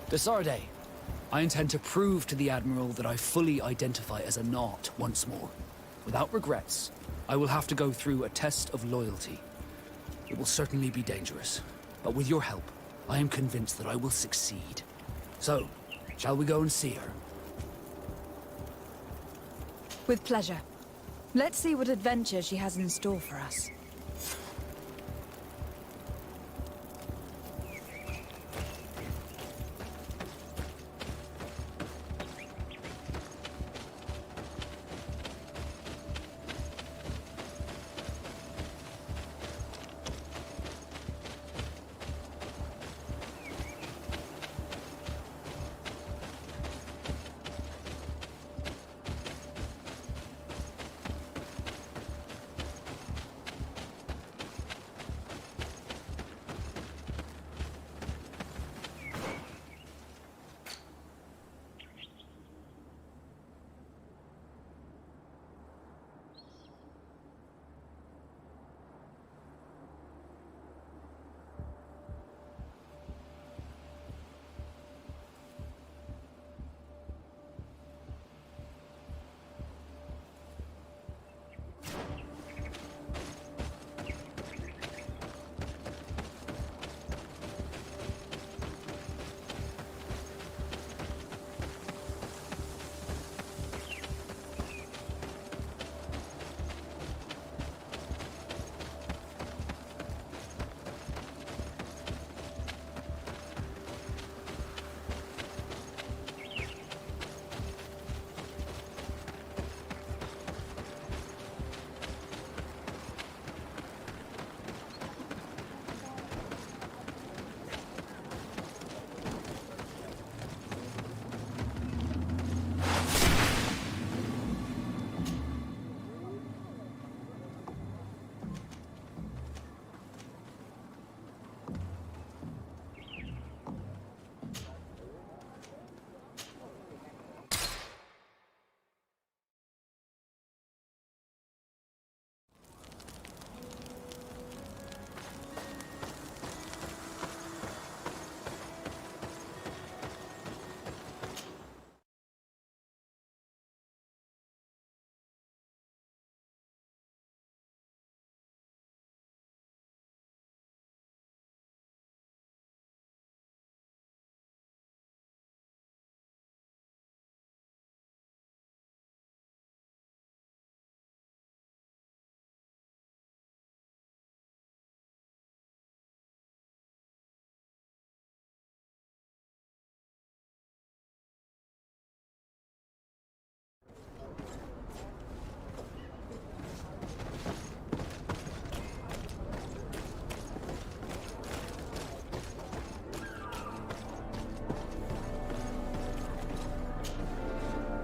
Desarde, I intend to prove to the Admiral that I fully identify as a Naut once more. Without regrets, I will have to go through a test of loyalty. It will certainly be dangerous, but with your help, I am convinced that I will succeed. So, shall we go and see her? With pleasure. Let's see what adventure she has in store for us.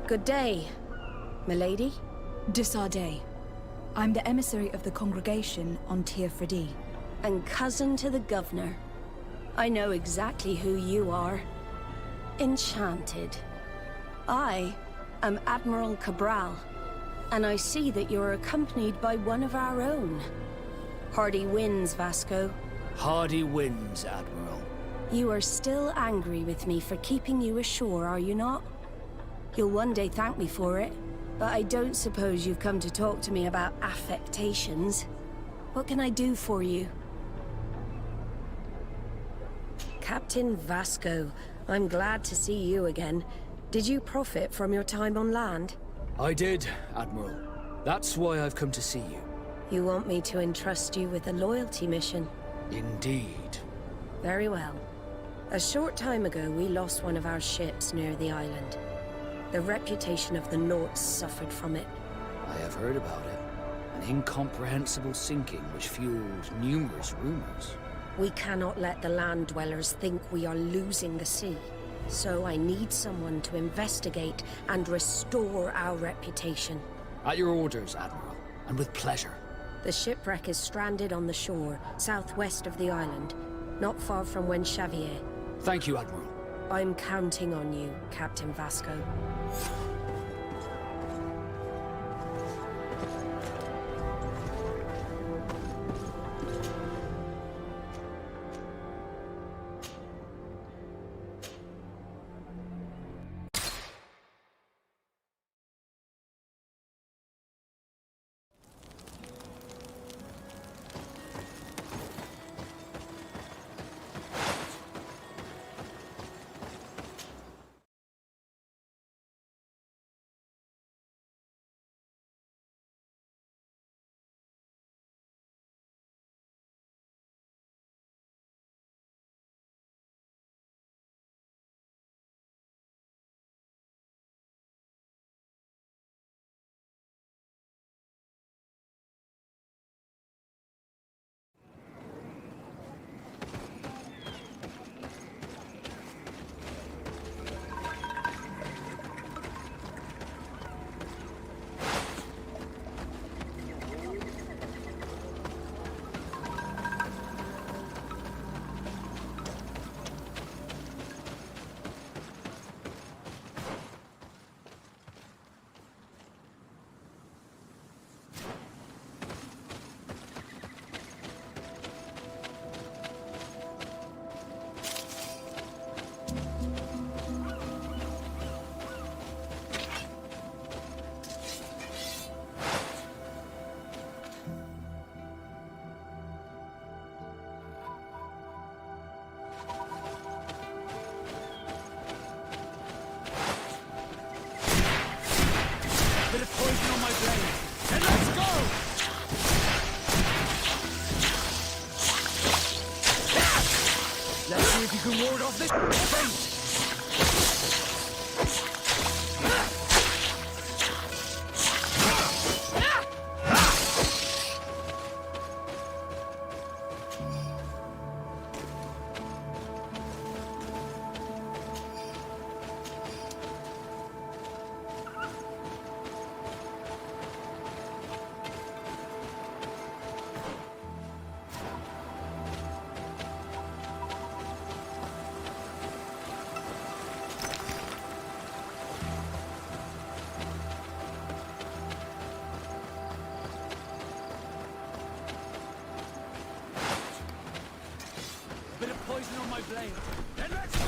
Good day, milady. Desarde. I'm the emissary of the congregation on Tir-Fradi. And cousin to the governor. I know exactly who you are. Enchanted. I am Admiral Cabral, and I see that you're accompanied by one of our own. Hardy winds, Vasco. Hardy winds, Admiral. You are still angry with me for keeping you ashore, are you not? You'll one day thank me for it, but I don't suppose you've come to talk to me about affectations. What can I do for you? Captain Vasco, I'm glad to see you again. Did you profit from your time on land? I did, Admiral. That's why I've come to see you. You want me to entrust you with a loyalty mission? Indeed. Very well. A short time ago, we lost one of our ships near the island. The reputation of the Nauts suffered from it. I have heard about it. An incomprehensible sinking which fueled numerous rumors. We cannot let the land dwellers think we are losing the sea. So I need someone to investigate and restore our reputation. At your orders, Admiral, and with pleasure. The shipwreck is stranded on the shore, southwest of the island, not far from Xavier. Thank you, Admiral. I'm counting on you, Captain Vasco. of this fate! Bit of poison on my blade. Then let's go!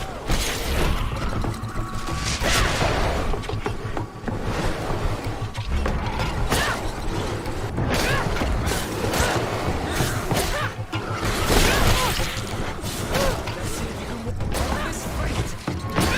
Let's see if you can walk this fate.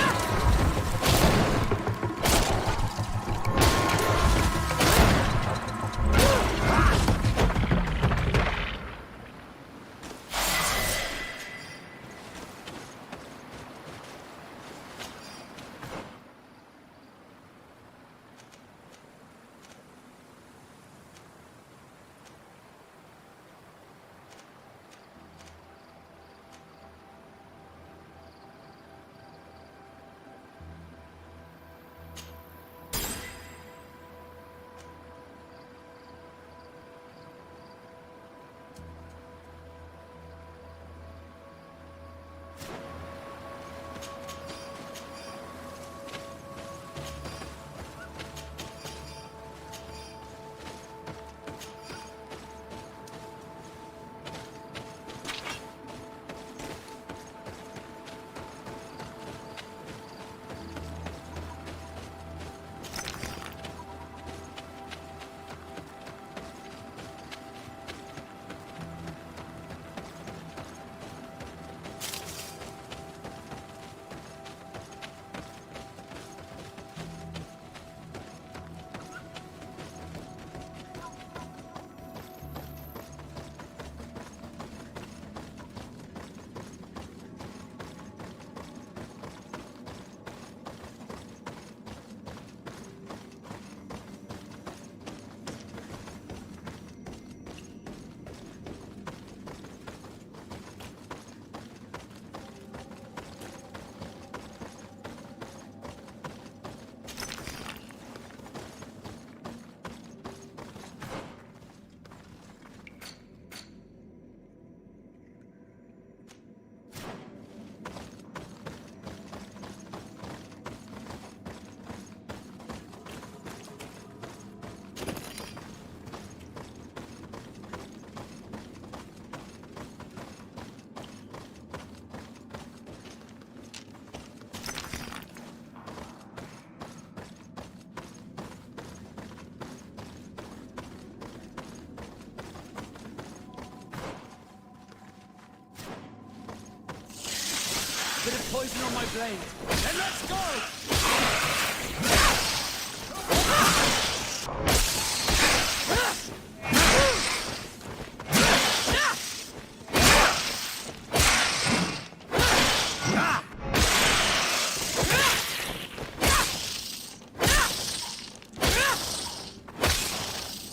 Bit of poison on my blade. Then let's go!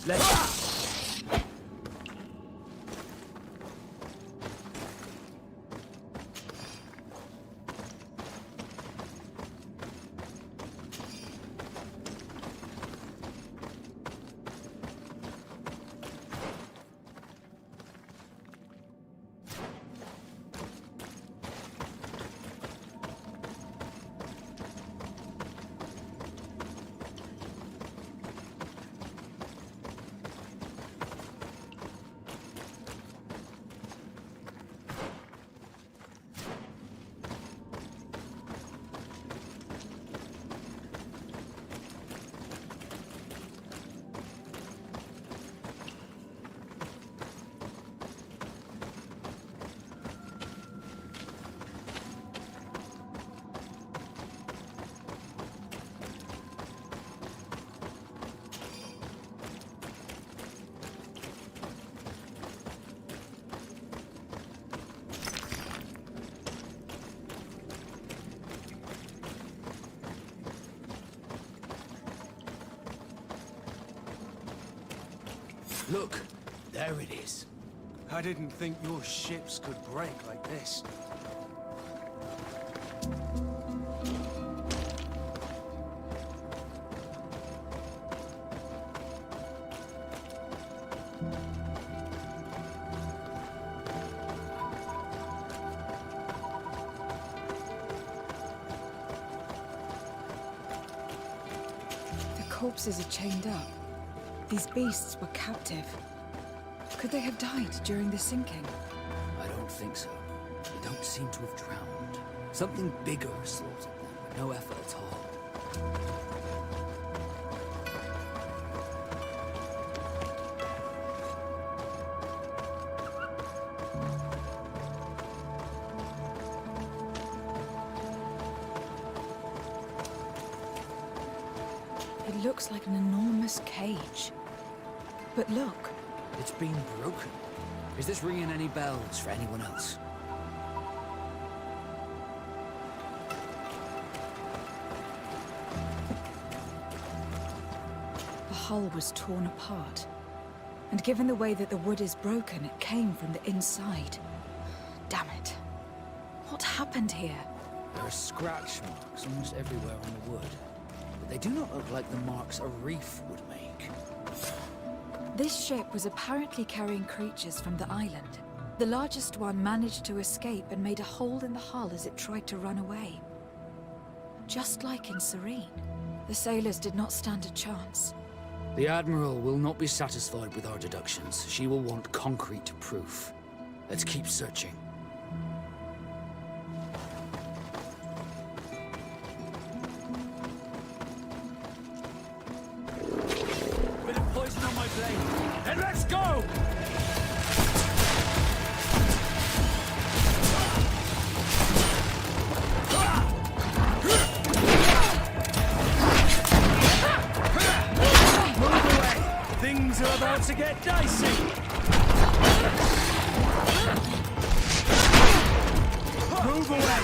Let's... Look, there it is. I didn't think your ships could break like this. Corpses are chained up. These beasts were captive. Could they have died during the sinking? I don't think so. They don't seem to have drowned. Something bigger slaughtered them with no effort at all. It looks like an enormous cage. But look, It's been broken. Is this ringing any bells for anyone else? the hull was torn apart. And given the way that the wood is broken, it came from the inside. Damn it. What happened here? There are scratch marks almost everywhere on the wood. But they do not look like the marks a reef would make. This ship was apparently carrying creatures from the island. The largest one managed to escape and made a hole in the hull as it tried to run away. Just like in Serene, the sailors did not stand a chance. The Admiral will not be satisfied with our deductions. She will want concrete proof. Let's keep searching. Bit of poison on my blade. Then let's go! Things are about to get dicey! Move away!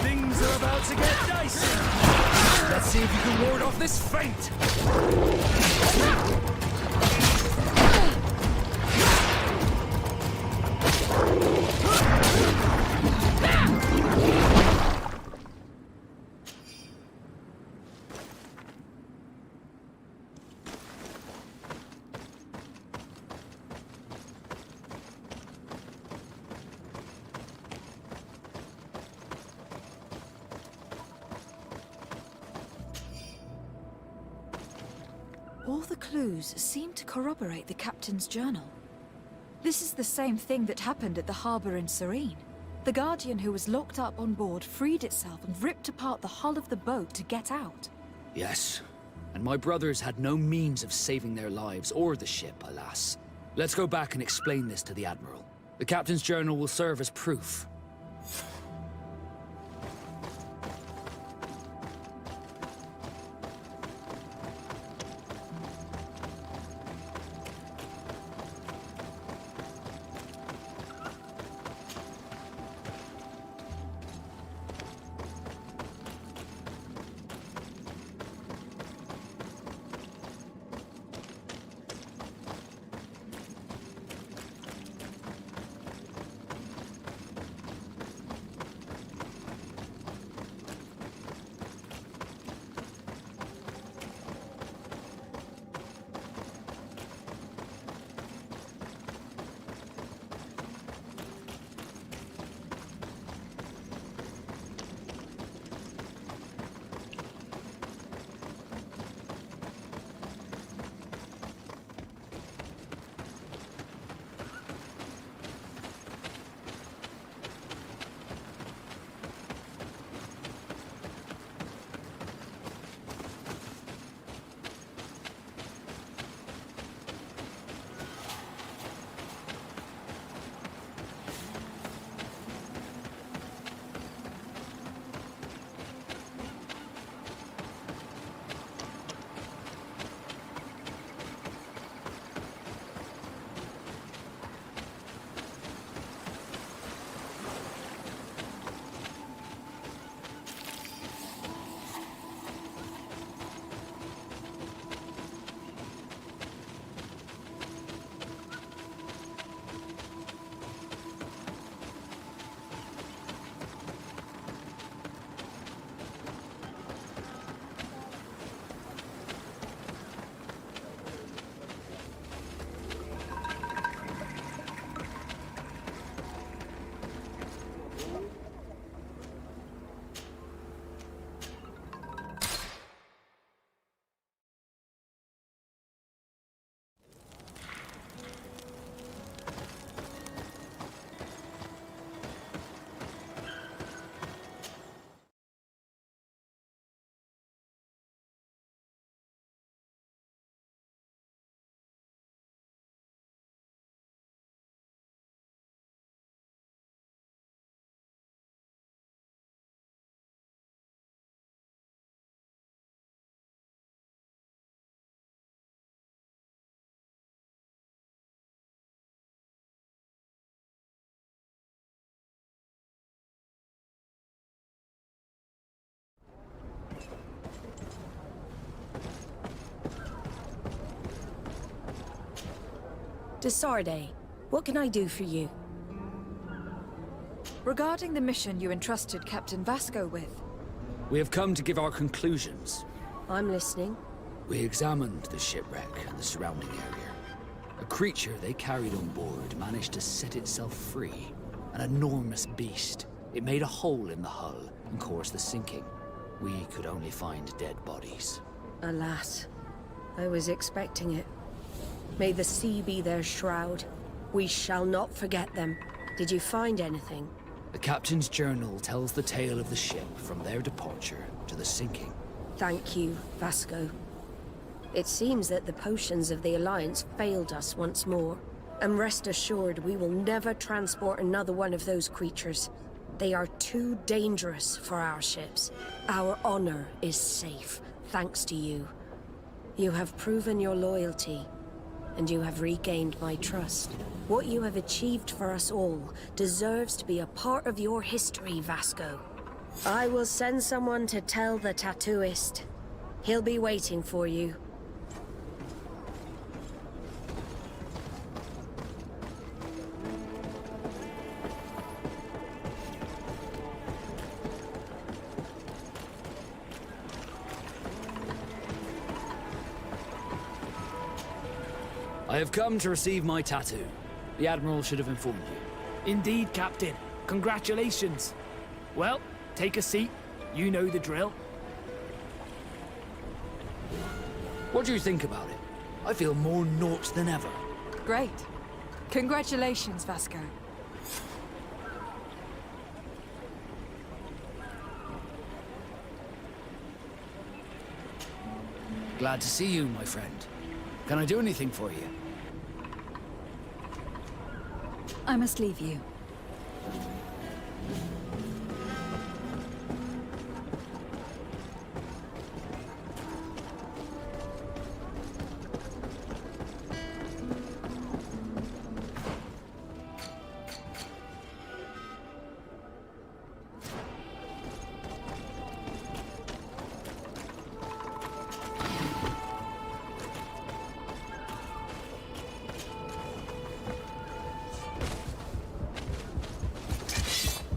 Things are about to get dicey! Let's see if we can ward off this fate! All the clues seem to corroborate the captain's journal. This is the same thing that happened at the harbor in Serene. The Guardian who was locked up on board freed itself and ripped apart the hull of the boat to get out. Yes, and my brothers had no means of saving their lives or the ship, alas. Let's go back and explain this to the Admiral. The Captain's journal will serve as proof. Sarde, what can I do for you? Regarding the mission you entrusted Captain Vasco with, We have come to give our conclusions. I'm listening. We examined the shipwreck and the surrounding area. A creature they carried on board managed to set itself free. An enormous beast. It made a hole in the hull and caused the sinking. We could only find dead bodies. Alas, I was expecting it. May the sea be their shroud. We shall not forget them. Did you find anything? The captain's journal tells the tale of the ship from their departure to the sinking. Thank you, Vasco. It seems that the potions of the Alliance failed us once more. And rest assured, we will never transport another one of those creatures. They are too dangerous for our ships. Our honor is safe, thanks to you. You have proven your loyalty, and you have regained my trust. What you have achieved for us all deserves to be a part of your history, Vasco. I will send someone to tell the tattooist. He'll be waiting for you. I have come to receive my tattoo. The Admiral should have informed you. Indeed, Captain. Congratulations. Well, take a seat. You know the drill. What do you think about it? I feel more naught than ever. great. Congratulations, Vasco. Glad to see you, my friend. Can I do anything for you? I must leave you.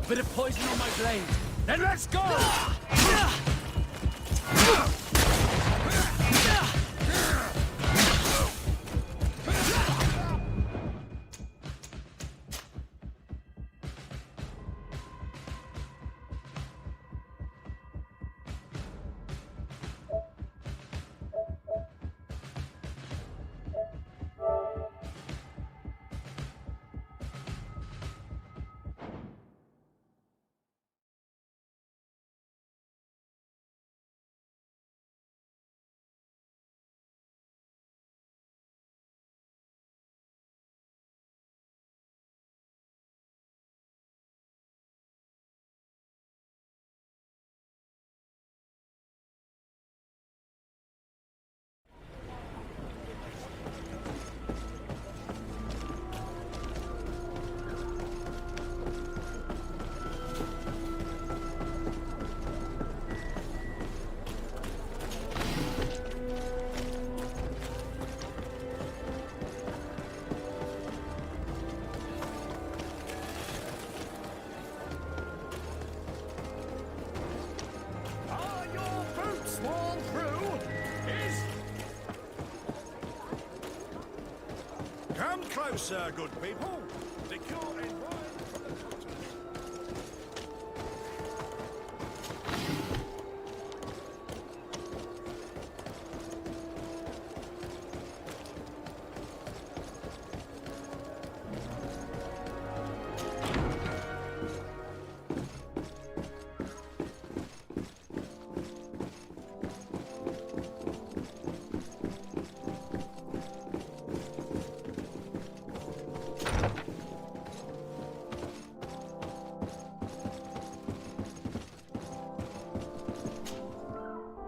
Bit of poison on my blade. Then let's go! Come closer, good people. Liqueur and wine.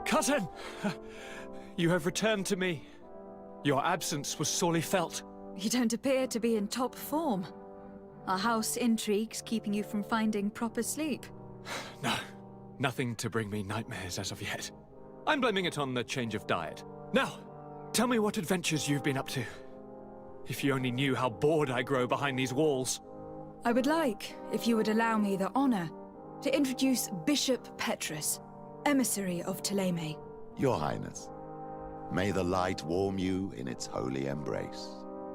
Cousin! You have returned to me. Your absence was sorely felt. You don't appear to be in top form. Are house intrigues keeping you from finding proper sleep? No, nothing to bring me nightmares as of yet. I'm blaming it on the change of diet. Now, tell me what adventures you've been up to. If you only knew how bored I grow behind these walls. I would like, if you would allow me the honor, to introduce Bishop Petrus, emissary of Ptolemy. Your Highness, may the light warm you in its holy embrace.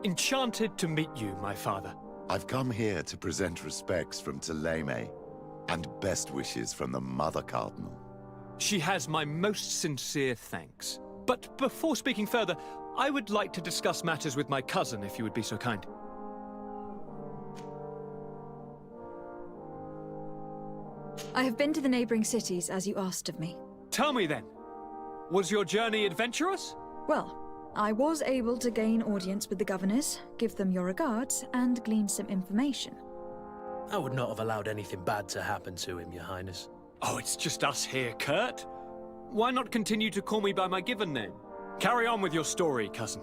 Enchanted to meet you, my father. I've come here to present respects from Ptolemy, and best wishes from the Mother Cardinal. She has my most sincere thanks. But before speaking further, I would like to discuss matters with my cousin, if you would be so kind. I have been to the neighboring cities, as you asked of me. Tell me then, was your journey adventurous? Well, I was able to gain audience with the governors, give them your regards, and glean some information. I would not have allowed anything bad to happen to him, Your Highness. Oh, it's just us here, Kurt. Why not continue to call me by my given name? Carry on with your story, cousin.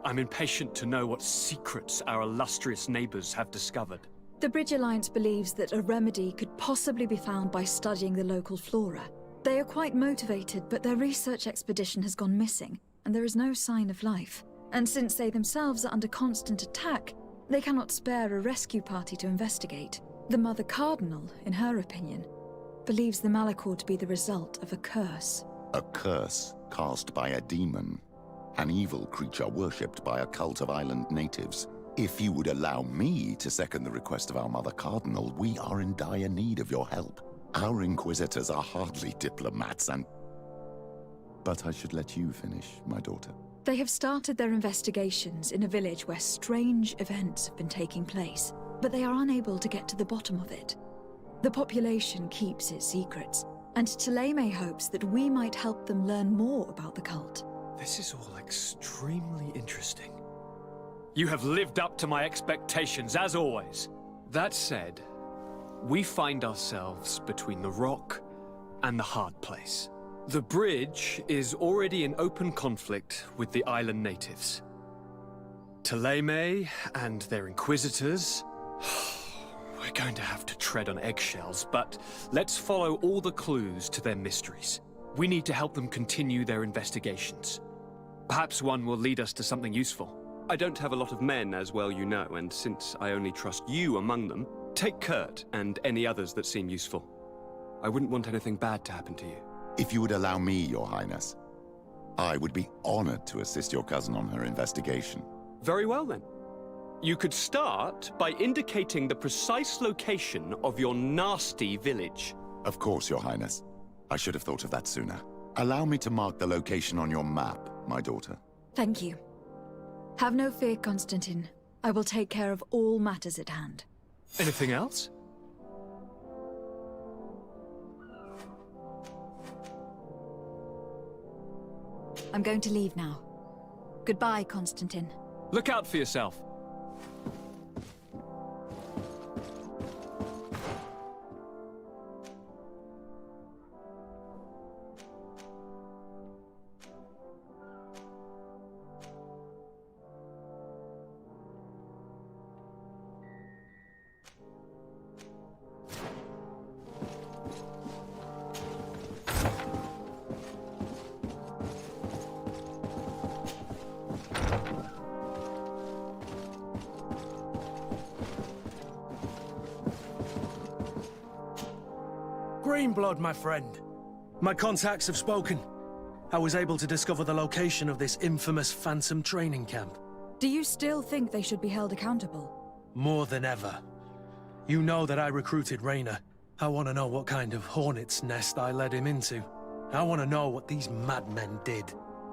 I'm impatient to know what secrets our illustrious neighbors have discovered. The Bridge Alliance believes that a remedy could possibly be found by studying the local flora. They are quite motivated, but their research expedition has gone missing, and there is no sign of life. And since they themselves are under constant attack, they cannot spare a rescue party to investigate. The Mother Cardinal, in her opinion, believes the Malachor to be the result of a curse. A curse cast by a demon, an evil creature worshipped by a cult of island natives. If you would allow me to second the request of our Mother Cardinal, we are in dire need of your help. Our inquisitors are hardly diplomats But I should let you finish, my daughter. They have started their investigations in a village where strange events have been taking place, but they are unable to get to the bottom of it. The population keeps its secrets, and Ptolemy hopes that we might help them learn more about the cult. This is all extremely interesting. You have lived up to my expectations, as always. That said, we find ourselves between the rock and the hard place. The bridge is already in open conflict with the island natives. Ptolemy and their inquisitors. We're going to have to tread on eggshells, but let's follow all the clues to their mysteries. We need to help them continue their investigations. Perhaps one will lead us to something useful. I don't have a lot of men, as well you know, and since I only trust you among them, take Kurt and any others that seem useful. I wouldn't want anything bad to happen to you. If you would allow me, Your Highness, I would be honored to assist your cousin on her investigation. Very well, then. You could start by indicating the precise location of your nasty village. Of course, Your Highness. I should have thought of that sooner. Allow me to mark the location on your map, my daughter. Thank you. Have no fear, Constantine. I will take care of all matters at hand. Anything else? I'm going to leave now. Goodbye, Constantine. Look out for yourself. Greenblood, my friend. My contacts have spoken. I was able to discover the location of this infamous Phantom training camp. Do you still think they should be held accountable? More than ever. You know that I recruited Raynor. I want to know what kind of hornet's nest I led him into. I want to know what these madmen did.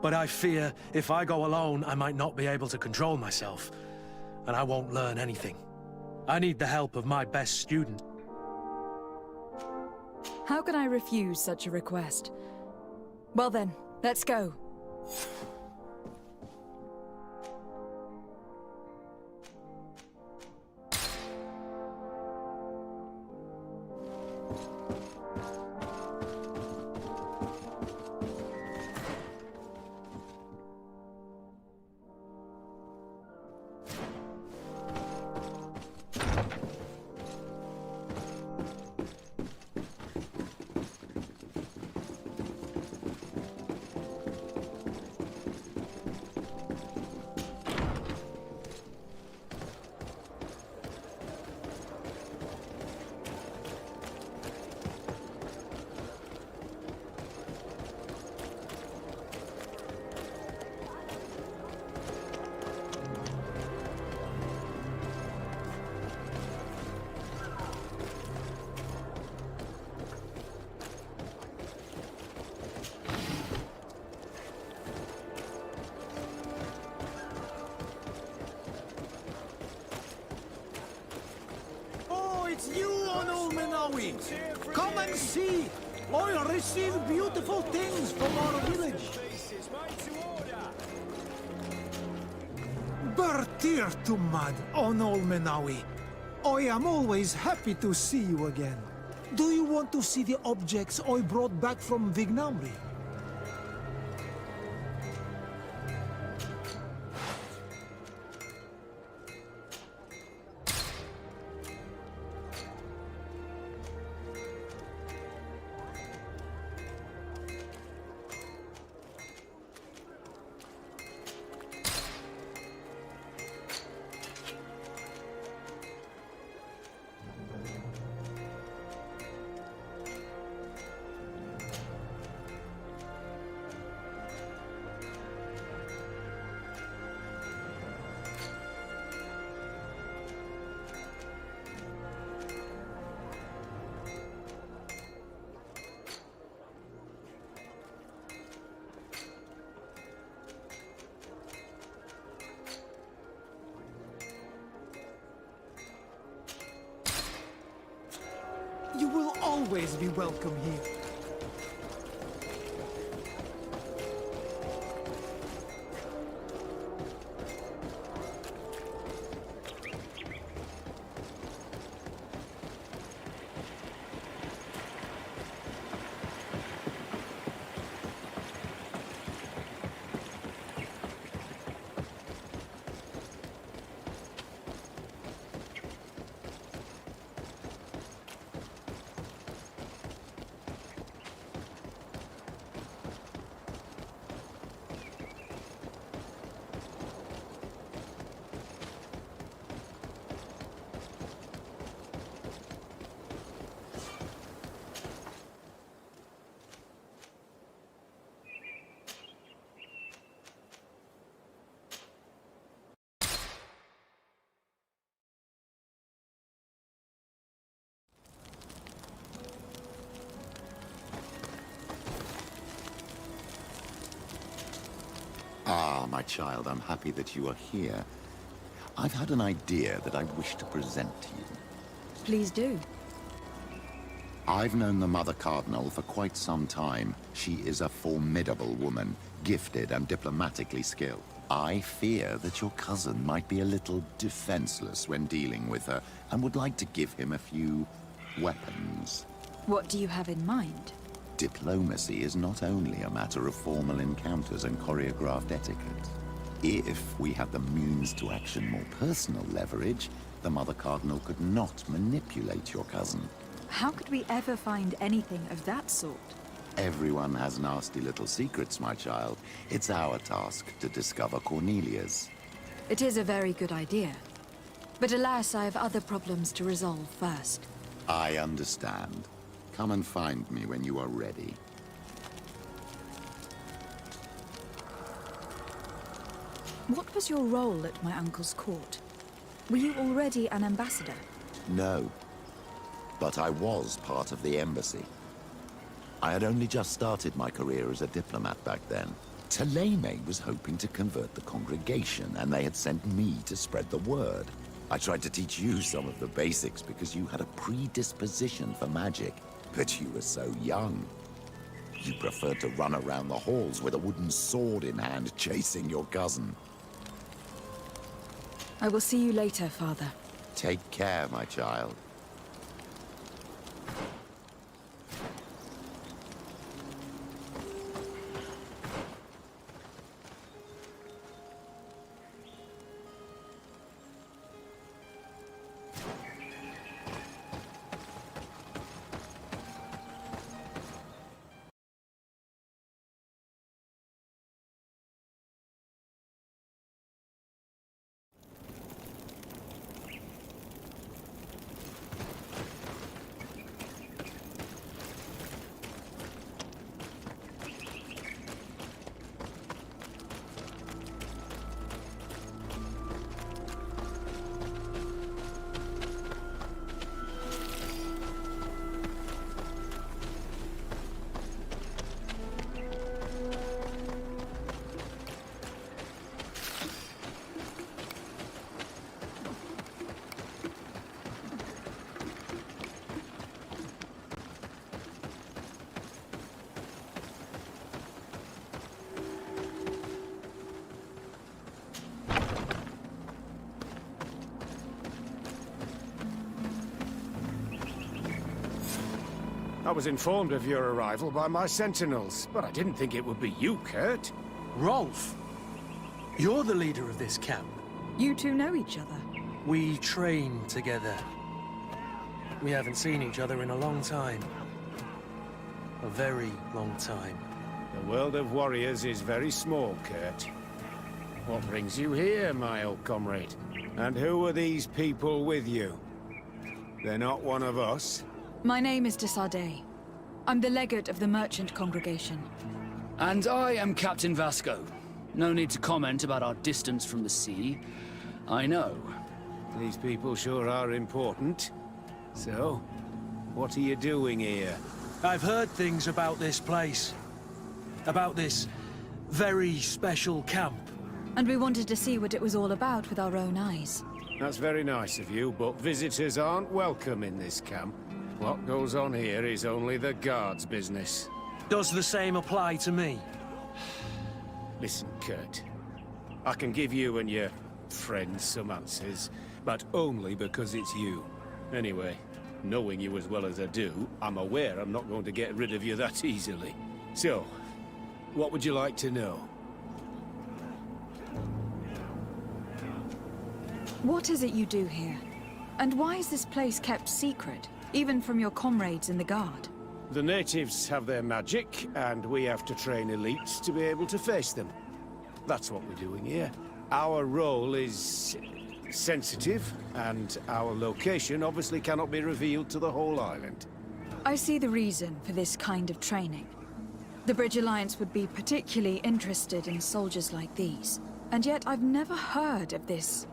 But I fear if I go alone, I might not be able to control myself. And I won't learn anything. I need the help of my best student. How can I refuse such a request? Well then, let's go. It's you, Onulmenawi! Come and see! I'll receive beautiful things from our village. Bertir to mad, Onulmenawi. I am always happy to see you again. Do you want to see the objects I brought back from Vignamri? You will always be welcome here. Ah, my child, I'm happy that you are here. I've had an idea that I wish to present to you. Please do. I've known the Mother Cardinal for quite some time. She is a formidable woman, gifted and diplomatically skilled. I fear that your cousin might be a little defenseless when dealing with her, and would like to give him a few weapons. What do you have in mind? Diplomacy is not only a matter of formal encounters and choreographed etiquette. If we had the means to action more personal leverage, the Mother Cardinal could not manipulate your cousin. How could we ever find anything of that sort? Everyone has nasty little secrets, my child. It's our task to discover Cornelia's. It is a very good idea. But alas, I have other problems to resolve first. I understand. Come and find me when you are ready. What was your role at my uncle's court? Were you already an ambassador? No. But I was part of the embassy. I had only just started my career as a diplomat back then. Taleme was hoping to convert the congregation, and they had sent me to spread the word. I tried to teach you some of the basics because you had a predisposition for magic, but you were so young. You preferred to run around the halls with a wooden sword in hand, chasing your cousin. I will see you later, Father. Take care, my child. I was informed of your arrival by my sentinels, but I didn't think it would be you, Kurt. Rolf! You're the leader of this camp. You two know each other. We train together. We haven't seen each other in a long time. A very long time. The world of warriors is very small, Kurt. What brings you here, my old comrade? And who are these people with you? They're not one of us? My name is de Sardet. I'm the legate of the merchant congregation. And I am Captain Vasco. No need to comment about our distance from the sea. I know. These people sure are important. So, what are you doing here? I've heard things about this place. About this very special camp. And we wanted to see what it was all about with our own eyes. That's very nice of you, but visitors aren't welcome in this camp. What goes on here is only the guards' business. Does the same apply to me? Listen, Kurt. I can give you and your friends some answers, but only because it's you. Anyway, knowing you as well as I do, I'm aware I'm not going to get rid of you that easily. So, what would you like to know? What is it you do here? And why is this place kept secret, even from your comrades in the guard? The natives have their magic, and we have to train elites to be able to face them. That's what we're doing here. Our role is sensitive, and our location obviously cannot be revealed to the whole island. I see the reason for this kind of training. The Bridge Alliance would be particularly interested in soldiers like these. And yet I've never heard of this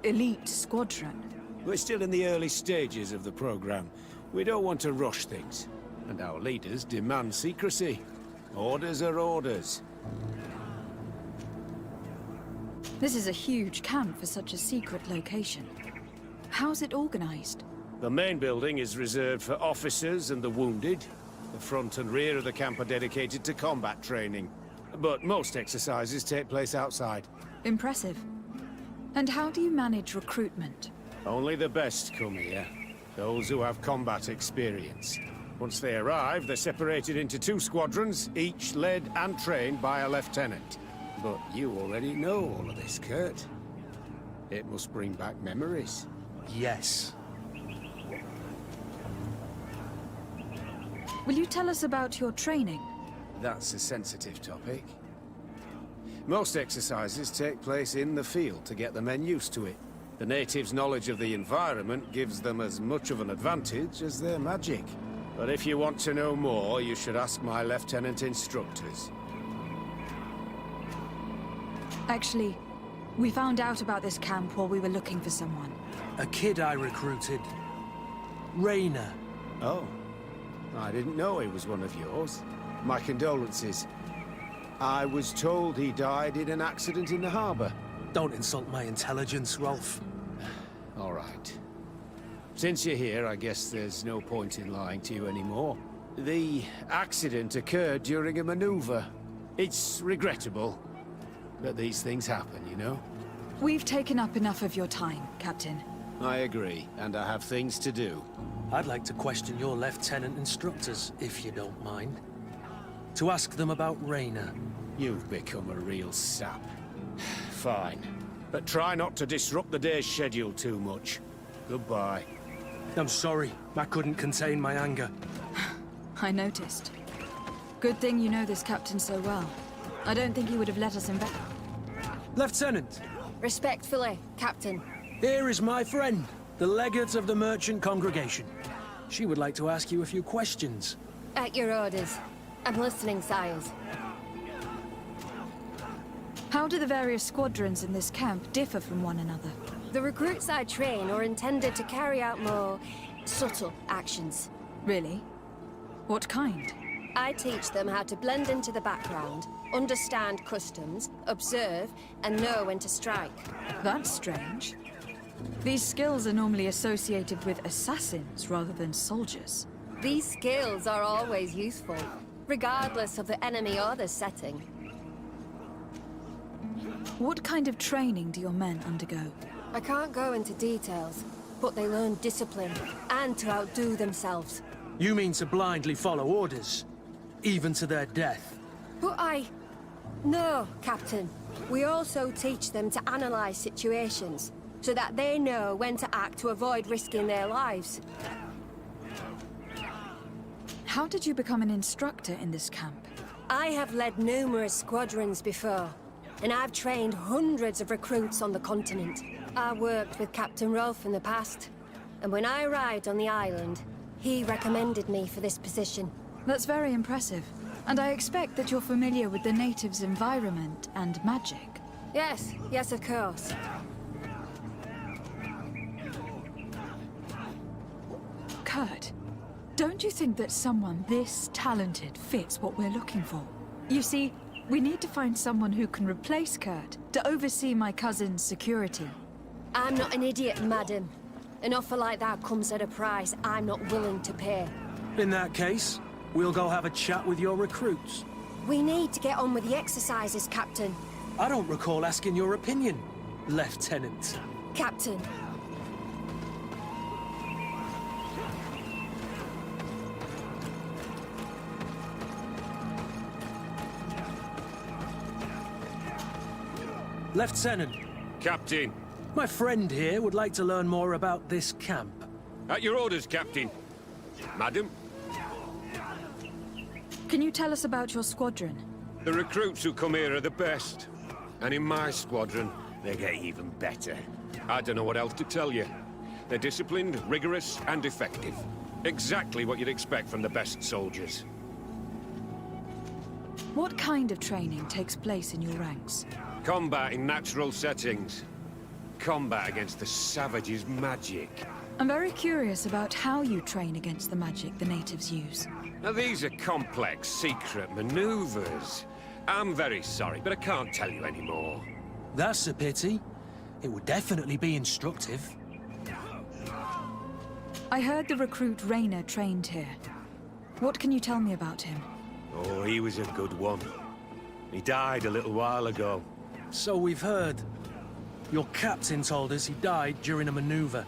elite squadron. We're still in the early stages of the program. We don't want to rush things. And our leaders demand secrecy. Orders are orders. This is a huge camp for such a secret location. How's it organized? The main building is reserved for officers and the wounded. The front and rear of the camp are dedicated to combat training. But most exercises take place outside. Impressive. And how do you manage recruitment? Only the best come here. Those who have combat experience. Once they arrive, they're separated into 2 squadrons, each led and trained by a lieutenant. But you already know all of this, Kurt. It must bring back memories. Yes. Will you tell us about your training? That's a sensitive topic. Most exercises take place in the field to get the men used to it. The natives' knowledge of the environment gives them as much of an advantage as their magic. But if you want to know more, you should ask my lieutenant instructors. Actually, we found out about this camp while we were looking for someone. A kid I recruited. Raina. Oh. I didn't know he was one of yours. My condolences. I was told he died in an accident in the harbor. Don't insult my intelligence, Rolf. All right. Since you're here, I guess there's no point in lying to you anymore. The accident occurred during a maneuver. It's regrettable, but these things happen, you know? We've taken up enough of your time, Captain. I agree, and I have things to do. I'd like to question your lieutenant instructors, if you don't mind. To ask them about Raina. You've become a real sap. Fine. But try not to disrupt the day's schedule too much. Goodbye. I'm sorry. I couldn't contain my anger. I noticed. Good thing you know this captain so well. I don't think he would have let us in back. Lieutenant! Respectfully, Captain. Here is my friend, the legate of the merchant congregation. She would like to ask you a few questions. At your orders. I'm listening, sires. How do the various squadrons in this camp differ from one another? The recruits I train are intended to carry out more subtle actions. Really? What kind? I teach them how to blend into the background, understand customs, observe, and know when to strike. That's strange. These skills are normally associated with assassins rather than soldiers. These skills are always useful, regardless of the enemy or the setting. What kind of training do your men undergo? I can't go into details, but they learn discipline and to outdo themselves. You mean to blindly follow orders? Even to their death? But No, Captain. We also teach them to analyze situations, so that they know when to act to avoid risking their lives. How did you become an instructor in this camp? I have led numerous squadrons before, and I've trained hundreds of recruits on the continent. I worked with Captain Rolf in the past, and when I arrived on the island, he recommended me for this position. That's very impressive. And I expect that you're familiar with the natives' environment and magic. Yes, of course. Kurt, don't you think that someone this talented fits what we're looking for? You see, we need to find someone who can replace Kurt to oversee my cousin's security. I'm not an idiot, madam. An offer like that comes at a price I'm not willing to pay. In that case, we'll go have a chat with your recruits. We need to get on with the exercises, Captain. I don't recall asking your opinion, Lieutenant. Captain. Lieutenant. Captain. My friend here would like to learn more about this camp. At your orders, Captain. Madam? Can you tell us about your squadron? The recruits who come here are the best. And in my squadron, they get even better. I don't know what else to tell you. They're disciplined, rigorous, and effective. Exactly what you'd expect from the best soldiers. What kind of training takes place in your ranks? Combat in natural settings. Combat against the savages' magic. I'm very curious about how you train against the magic the natives use. Now these are complex, secret maneuvers. I'm very sorry, but I can't tell you anymore. That's a pity. It would definitely be instructive. I heard the recruit Rainer trained here. What can you tell me about him? Oh, he was a good one. He died a little while ago. So we've heard. Your captain told us he died during a maneuver.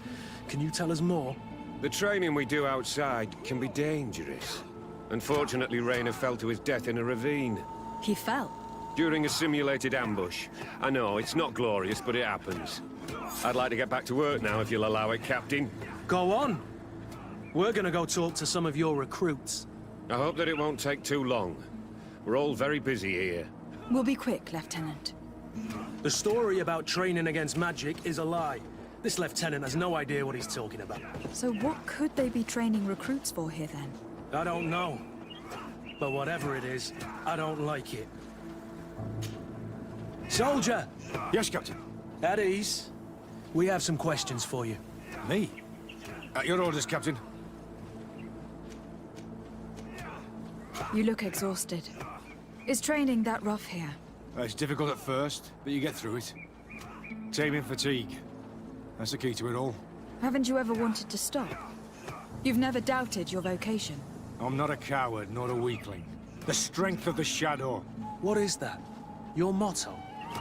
Can you tell us more? The training we do outside can be dangerous. Unfortunately, Rainer fell to his death in a ravine. He fell. During a simulated ambush. I know, it's not glorious, but it happens. I'd like to get back to work now, if you'll allow it, Captain. Go on. We're gonna go talk to some of your recruits. I hope that it won't take too long. We're all very busy here. We'll be quick, Lieutenant. The story about training against magic is a lie. This lieutenant has no idea what he's talking about. So what could they be training recruits for here, then? I don't know. But whatever it is, I don't like it. Soldier! Yes, Captain. At ease. We have some questions for you. Me? At your orders, Captain. You look exhausted. Is training that rough here? It's difficult at first, but you get through it. Taming fatigue. That's the key to it all. Haven't you ever wanted to stop? You've never doubted your vocation. I'm not a coward, nor a weakling. The strength of the shadow. What is that? Your motto?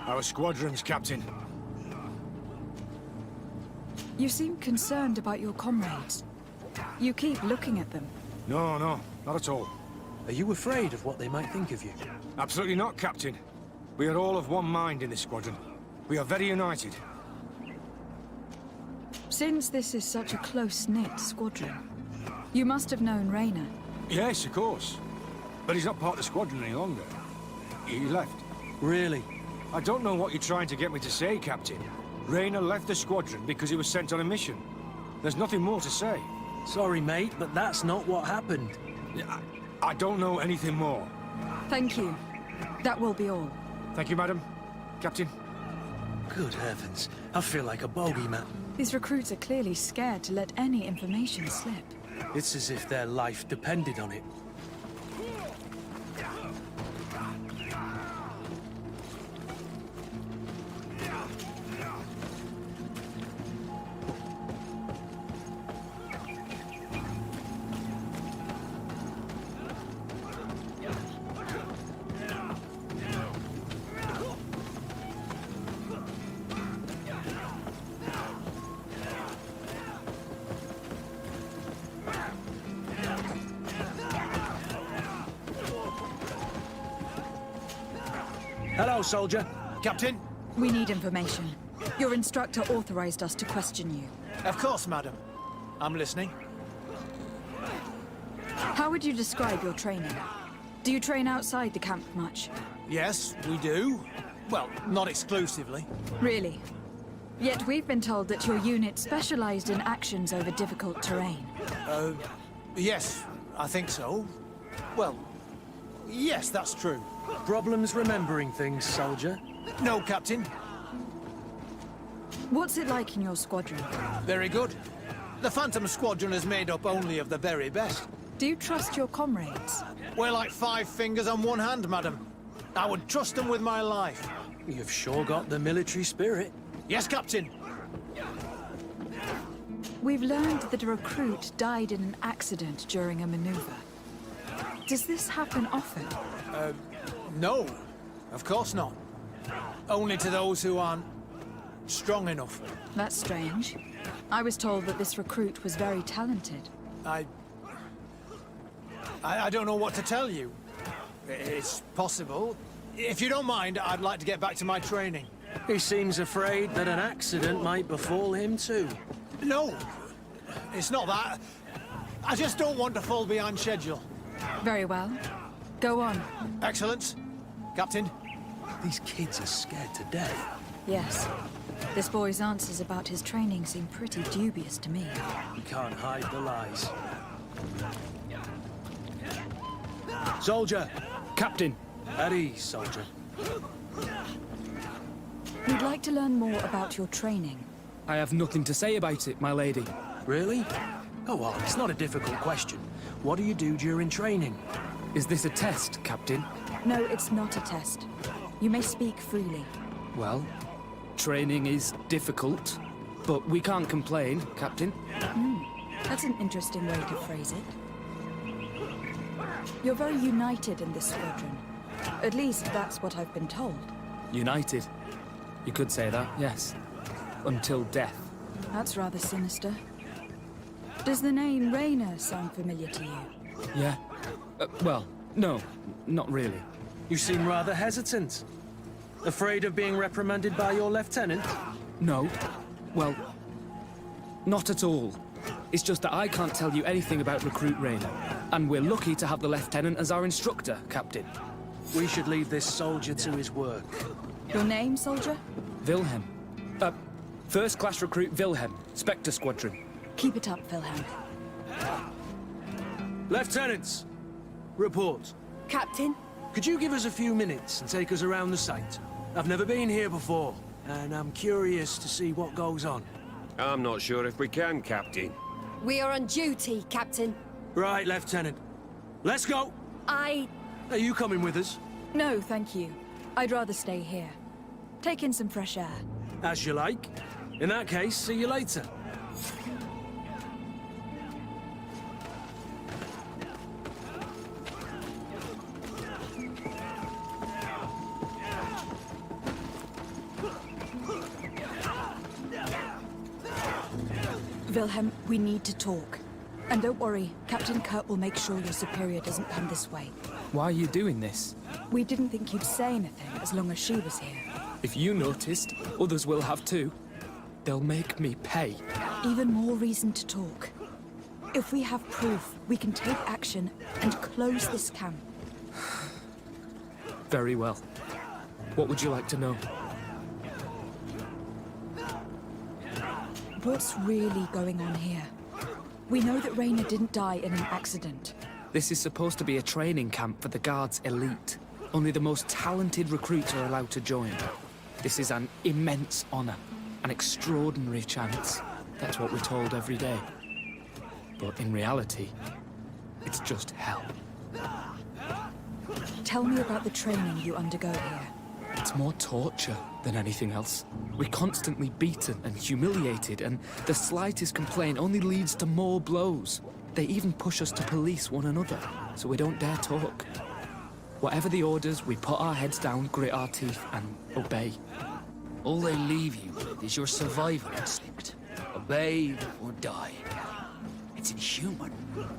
Our squadron's, Captain. You seem concerned about your comrades. You keep looking at them. No, not at all. Are you afraid of what they might think of you? Absolutely not, Captain. We are all of one mind in this squadron. We are very united. Since this is such a close-knit squadron, you must have known Rainer. Yes, of course. But he's not part of the squadron any longer. He left. Really? I don't know what you're trying to get me to say, Captain. Rainer left the squadron because he was sent on a mission. There's nothing more to say. Sorry, mate, but that's not what happened. I don't know anything more. Thank you. That will be all. Thank you, madam. Captain. Good heavens. I feel like a bogeyman. These recruits are clearly scared to let any information slip. It's as if their life depended on it. Hello, soldier. Captain? We need information. Your instructor authorized us to question you. Of course, madam. I'm listening. How would you describe your training? Do you train outside the camp much? Yes, we do. Well, not exclusively. Really? Yet we've been told that your unit specialized in actions over difficult terrain. Yes, I think so. Well, yes, that's true. Problems remembering things, soldier? No, Captain. What's it like in your squadron? Very good. The Phantom Squadron is made up only of the very best. Do you trust your comrades? We're like 5 fingers on one hand, madam. I would trust them with my life. You've sure got the military spirit. Yes, Captain. We've learned that a recruit died in an accident during a maneuver. Does this happen often? No, of course not. Only to those who aren't strong enough. That's strange. I was told that this recruit was very talented. I don't know what to tell you. It's possible. If you don't mind, I'd like to get back to my training. He seems afraid that an accident might befall him too. No, it's not that. I just don't want to fall behind schedule. Very well. Go on. Excellent. Captain? These kids are scared to death. Yes. This boy's answers about his training seem pretty dubious to me. You can't hide the lies. Soldier! Captain! At ease, soldier. We'd like to learn more about your training. I have nothing to say about it, my lady. Really? Go on, it's not a difficult question. What do you do during training? Is this a test, Captain? No, it's not a test. You may speak freely. Well, Training is difficult, but we can't complain, Captain. That's an interesting way to phrase it. You're very united in this squadron. At least that's what I've been told. United. You could say that, yes. Until death. That's rather sinister. Does the name Raynor sound familiar to you? Yeah. Well, no, not really. You seem rather hesitant. Afraid of being reprimanded by your lieutenant? No. Well, not at all. It's just that I can't tell you anything about Recruit Raynor. And we're lucky to have the Lieutenant as our instructor, Captain. We should leave this soldier to his work. Your name, soldier? Wilhelm. First class recruit Wilhelm, Spectre Squadron. Keep it up, Wilhelm. Lieutenants! Report. Captain? Could you give us a few minutes and take us around the site? I've never been here before, and I'm curious to see what goes on. I'm not sure if we can, Captain. We are on duty, Captain. Right, Lieutenant. Let's go! Are you coming with us? No, thank you. I'd rather stay here. Take in some fresh air. As you like. In that case, see you later. Wilhelm, we need to talk. And don't worry, Captain Kurt will make sure your superior doesn't come this way. Why are you doing this? We didn't think you'd say anything as long as she was here. If you noticed, others will have too. They'll make me pay. Even more reason to talk. If we have proof, we can take action and close this camp. Very well. What would you like to know? What's really going on here? We know that Raynor didn't die in an accident. This is supposed to be a training camp for the Guard's elite. Only the most talented recruits are allowed to join. This is an immense honor, an extraordinary chance. That's what we're told every day. But in reality, it's just hell. Tell me about the training you undergo here. It's more torture than anything else. We're constantly beaten and humiliated, and the slightest complaint only leads to more blows. They even push us to police one another, so we don't dare talk. Whatever the orders, we put our heads down, grit our teeth, and obey. All they leave you with is your survival instinct. Obey or die. It's inhuman.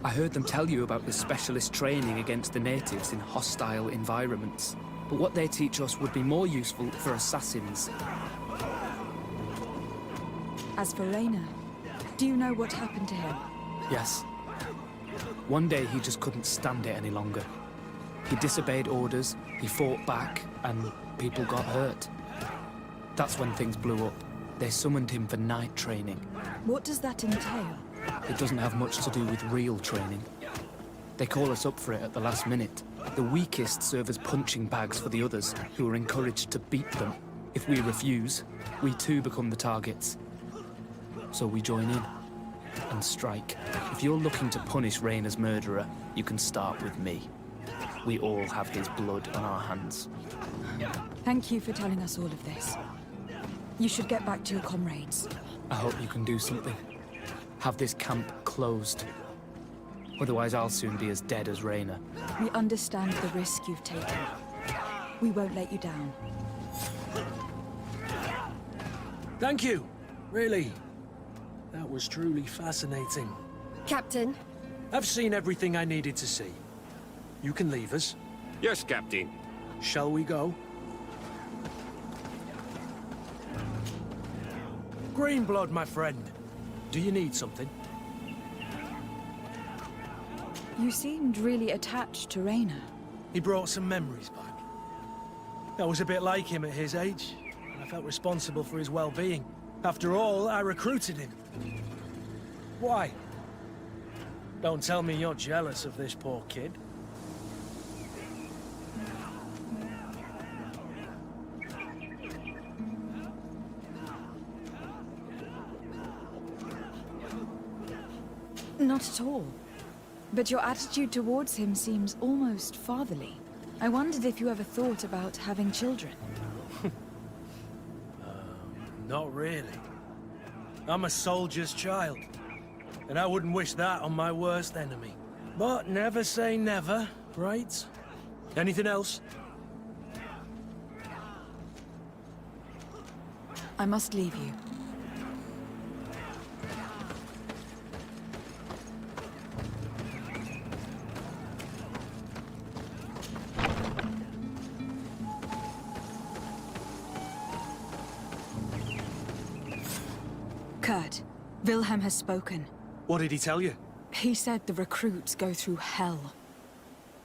I heard them tell you about the specialist training against the natives in hostile environments. But what they teach us would be more useful for assassins. As for Raynor, do you know what happened to him? Yes. One day he just couldn't stand it any longer. He disobeyed orders, he fought back, and people got hurt. That's when things blew up. They summoned him for night training. What does that entail? It doesn't have much to do with real training. They call us up for it at the last minute. The weakest serve as punching bags for the others, who are encouraged to beat them. If we refuse, we too become the targets. So we join in and strike. If you're looking to punish Raynor's murderer, you can start with me. We all have his blood on our hands. Thank you for telling us all of this. You should get back to your comrades. I hope you can do something. Have this camp closed. Otherwise, I'll soon be as dead as Raynor. We understand the risk you've taken. We won't let you down. Thank you. Really. That was truly fascinating. Captain? I've seen everything I needed to see. You can leave us. Yes, Captain. Shall we go? Greenblood, my friend. Do you need something? You seemed really attached to Raynor. He brought some memories back. I was a bit like him at his age, and I felt responsible for his well-being. After all, I recruited him. Why? Don't tell me you're jealous of this poor kid. Not at all. But your attitude towards him seems almost fatherly. I wondered if you ever thought about having children. Not really. I'm a soldier's child, and I wouldn't wish that on my worst enemy. But never say never, right? Anything else? I must leave you. Kurt, Wilhelm has spoken. What did he tell you? He said the recruits go through hell.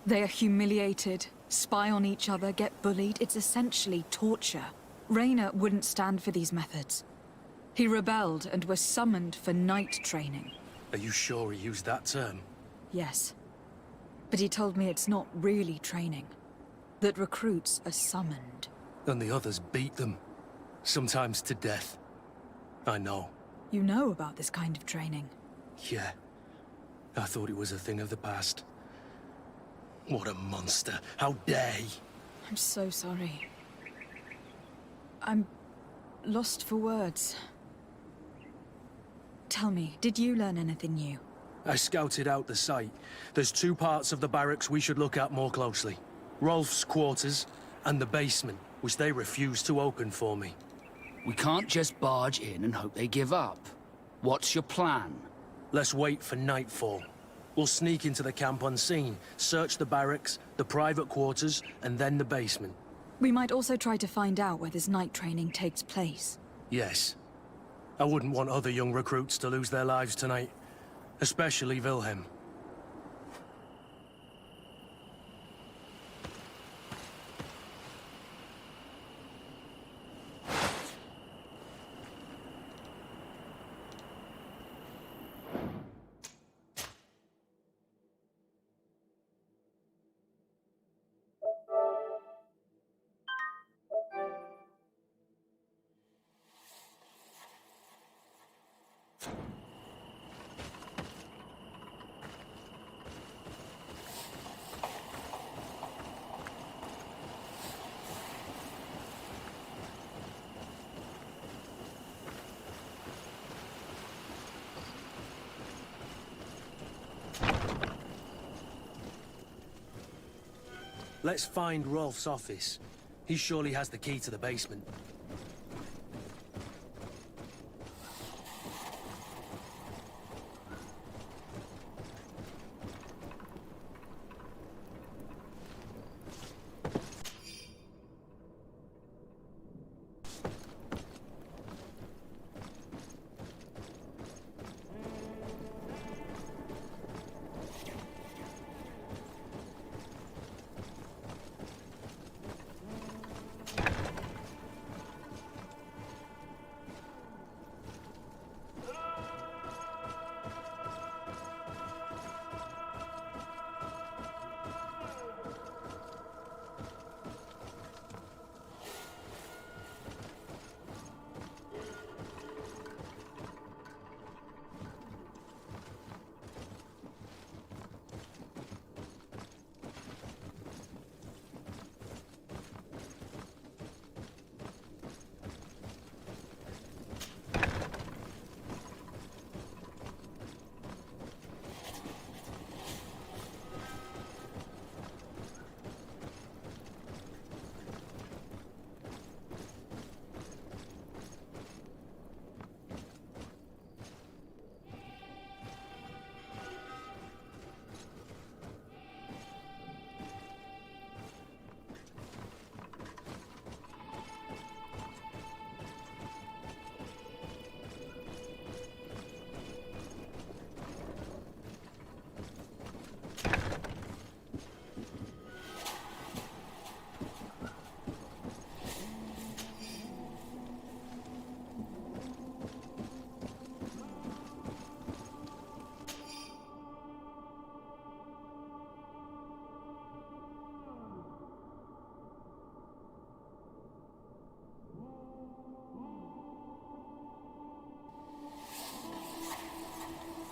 They are humiliated, spy on each other, get bullied. It's essentially torture. Raynor wouldn't stand for these methods. He rebelled and was summoned for night training. Are you sure he used that term? Yes. But he told me it's not really training. That recruits are summoned. And the others beat them. Sometimes to death. I know. You know about this kind of training? Yeah. I thought it was a thing of the past. What a monster. How dare he? I'm so sorry. I'm lost for words. Tell me, did you learn anything new? I scouted out the site. There's 2 parts of the barracks we should look at more closely. Rolf's quarters and the basement, which they refused to open for me. We can't just barge in and hope they give up. What's your plan? Let's wait for nightfall. We'll sneak into the camp unseen, search the barracks, the private quarters, and then the basement. We might also try to find out where this night training takes place. Yes. I wouldn't want other young recruits to lose their lives tonight. Especially Wilhelm. Let's find Rolf's office. He surely has the key to the basement.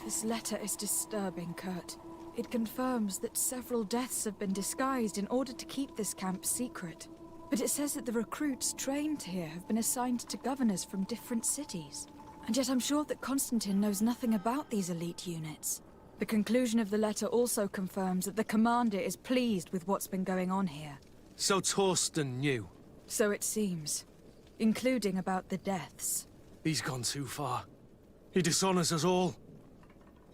This letter is disturbing, Kurt. It confirms that several deaths have been disguised in order to keep this camp secret. But it says that the recruits trained here have been assigned to governors from different cities. And yet I'm sure that Constantine knows nothing about these elite units. The conclusion of the letter also confirms that the commander is pleased with what's been going on here. So Torsten knew. So it seems. Including about the deaths. He's gone too far. He dishonors us all.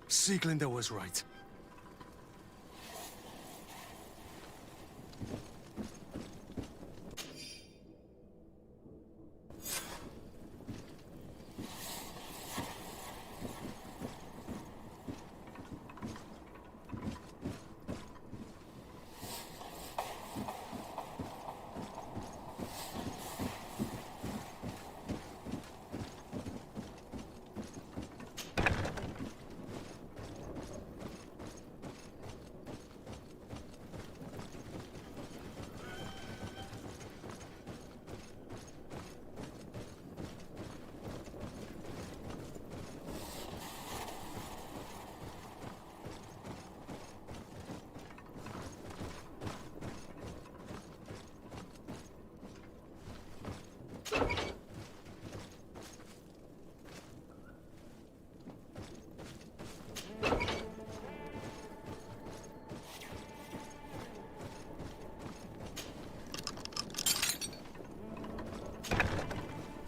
Sieglinder was right.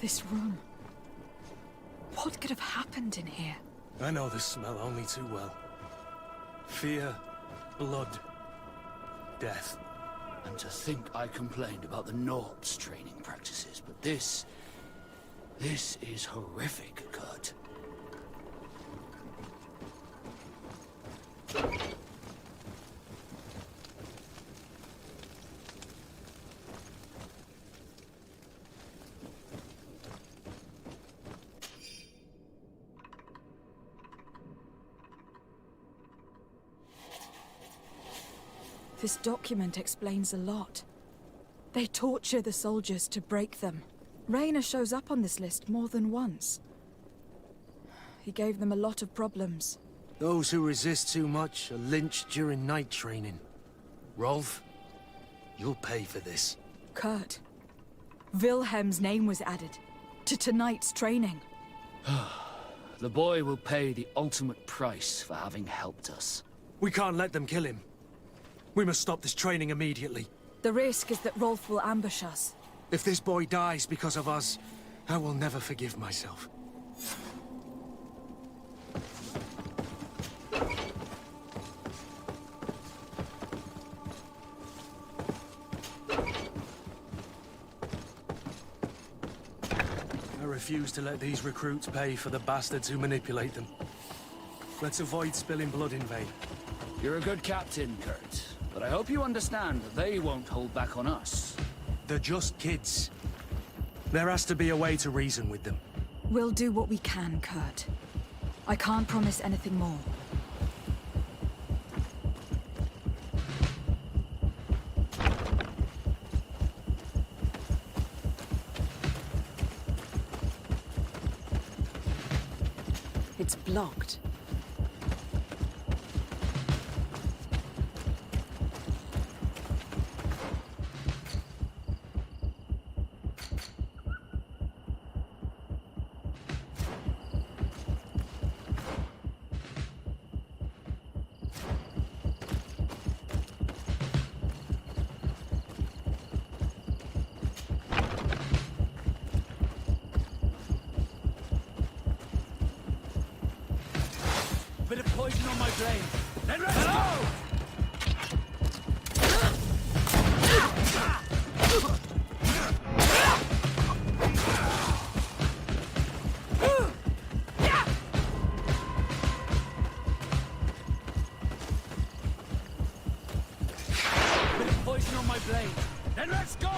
This room. What could have happened in here? I know this smell only too well. Fear, blood, death. And to think I complained about the Norb's training practices, but this is horrific, Kurt. This document explains a lot. They torture the soldiers to break them. Rainer shows up on this list more than once. He gave them a lot of problems. Those who resist too much are lynched during night training. Rolf, you'll pay for this. Kurt, Wilhelm's name was added to tonight's training. The boy will pay the ultimate price for having helped us. We can't let them kill him. We must stop this training immediately. The risk is that Rolf will ambush us. If this boy dies because of us, I will never forgive myself. I refuse to let these recruits pay for the bastards who manipulate them. Let's avoid spilling blood in vain. You're a good captain, Kurt. But I hope you understand that they won't hold back on us. They're just kids. There has to be a way to reason with them. We'll do what we can, Kurt. I can't promise anything more. It's blocked. Bit of poison on my blade. Then let's go! Bit of poison on my blade. Then let's go!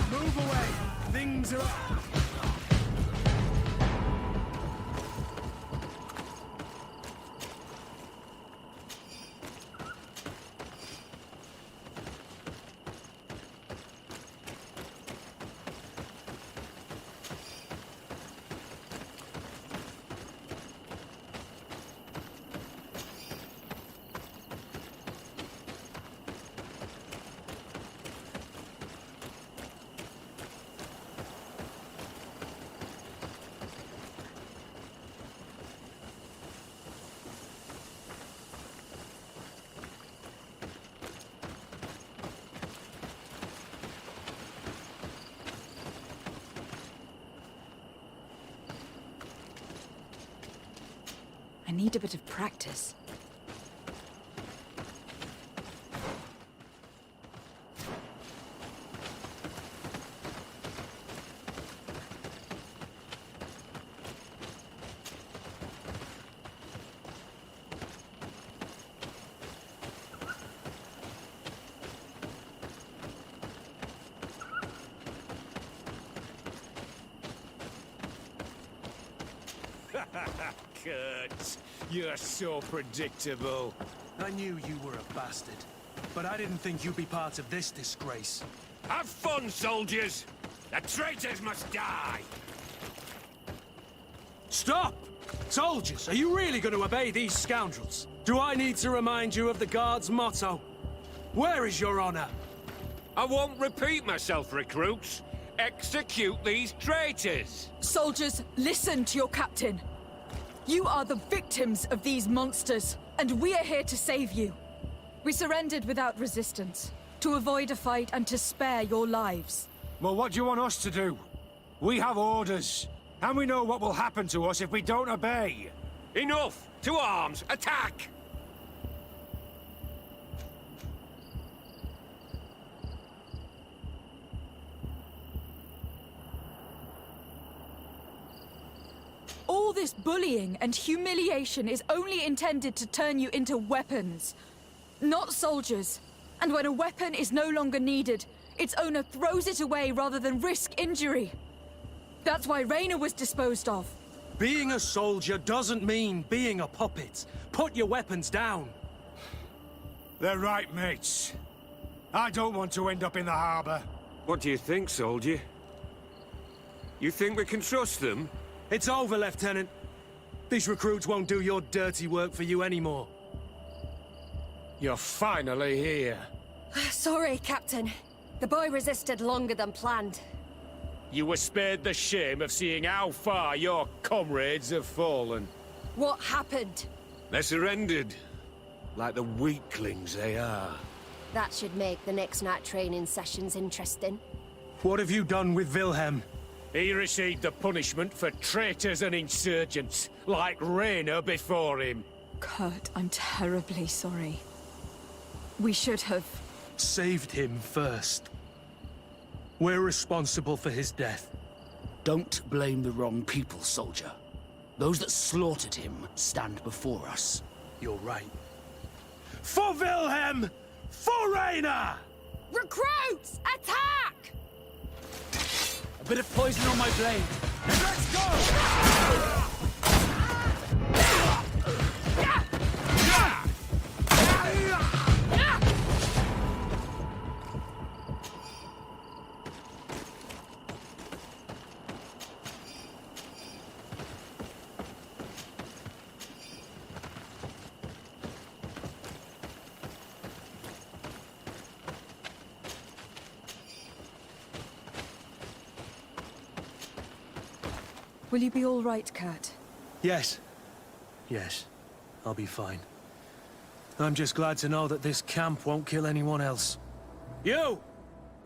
Move away! Things are... I need a bit of practice. Kurt, you're so predictable. I knew you were a bastard, but I didn't think you'd be part of this disgrace. Have fun, soldiers! The traitors must die! Stop! Soldiers, are you really going to obey these scoundrels? Do I need to remind you of the Guard's motto? Where is your honor? I won't repeat myself, recruits. Execute these traitors! Soldiers, listen to your captain. You are the victims of these monsters, and we are here to save you. We surrendered without resistance, to avoid a fight and to spare your lives. Well, what do you want us to do? We have orders, and we know what will happen to us if we don't obey. Enough! To arms! Attack! All this bullying and humiliation is only intended to turn you into weapons, not soldiers. And when a weapon is no longer needed, its owner throws it away rather than risk injury. That's why Reyna was disposed of. Being a soldier doesn't mean being a puppet. Put your weapons down. They're right, mates. I don't want to end up in the harbor. What do you think, soldier? You think we can trust them? It's over, Lieutenant. These recruits won't do your dirty work for you anymore. You're finally here. Sorry, Captain. The boy resisted longer than planned. You were spared the shame of seeing how far your comrades have fallen. What happened? They surrendered, like the weaklings they are. That should make the next night training sessions interesting. What have you done with Wilhelm? He received the punishment for traitors and insurgents, like Reyna before him. Kurt, I'm terribly sorry. We should have... Saved him first. We're responsible for his death. Don't blame the wrong people, soldier. Those that slaughtered him stand before us. You're right. For Wilhelm! For Reyna! Recruits! Attack! A bit of poison on my blade. Let's go! Will you be all right, Kurt? Yes. Yes. I'll be fine. I'm just glad to know that this camp won't kill anyone else. You!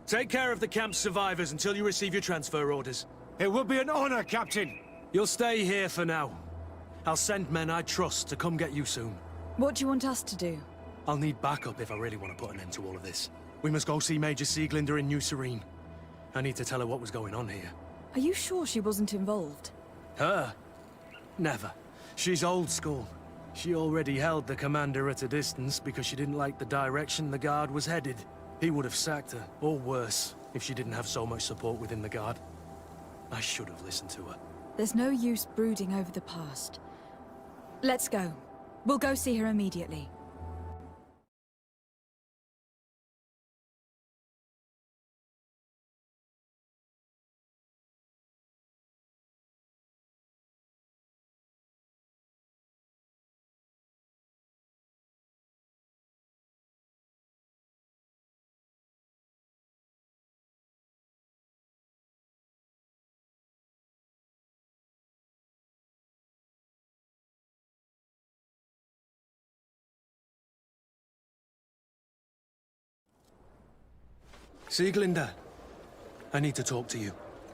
Take care of the camp's survivors until you receive your transfer orders. It will be an honor, Captain. You'll stay here for now. I'll send men I trust to come get you soon. What do you want us to do? I'll need backup if I really want to put an end to all of this. We must go see Major Sieglinder in New Serene. I need to tell her what was going on here. Are you sure she wasn't involved? Her? Never. She's old school. She already held the commander at a distance because she didn't like the direction the Guard was headed. He would have sacked her, or worse, if she didn't have so much support within the Guard. I should have listened to her. There's no use brooding over the past. Let's go. We'll go see her immediately. Sieglinder, I need to talk to you.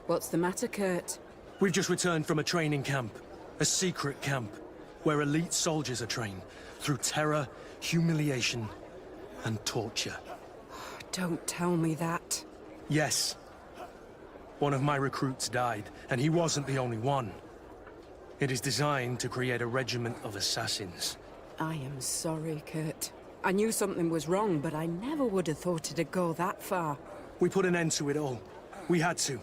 What's the matter, Kurt? We've just returned from a training camp. A secret camp. where elite soldiers are trained through terror, humiliation, and torture. Don't tell me that. Yes. One of my recruits died, and he wasn't the only one. It is designed to create a regiment of assassins. I am sorry, Kurt. I knew something was wrong, but I never would have thought it'd go that far. We put an end to it all. We had to.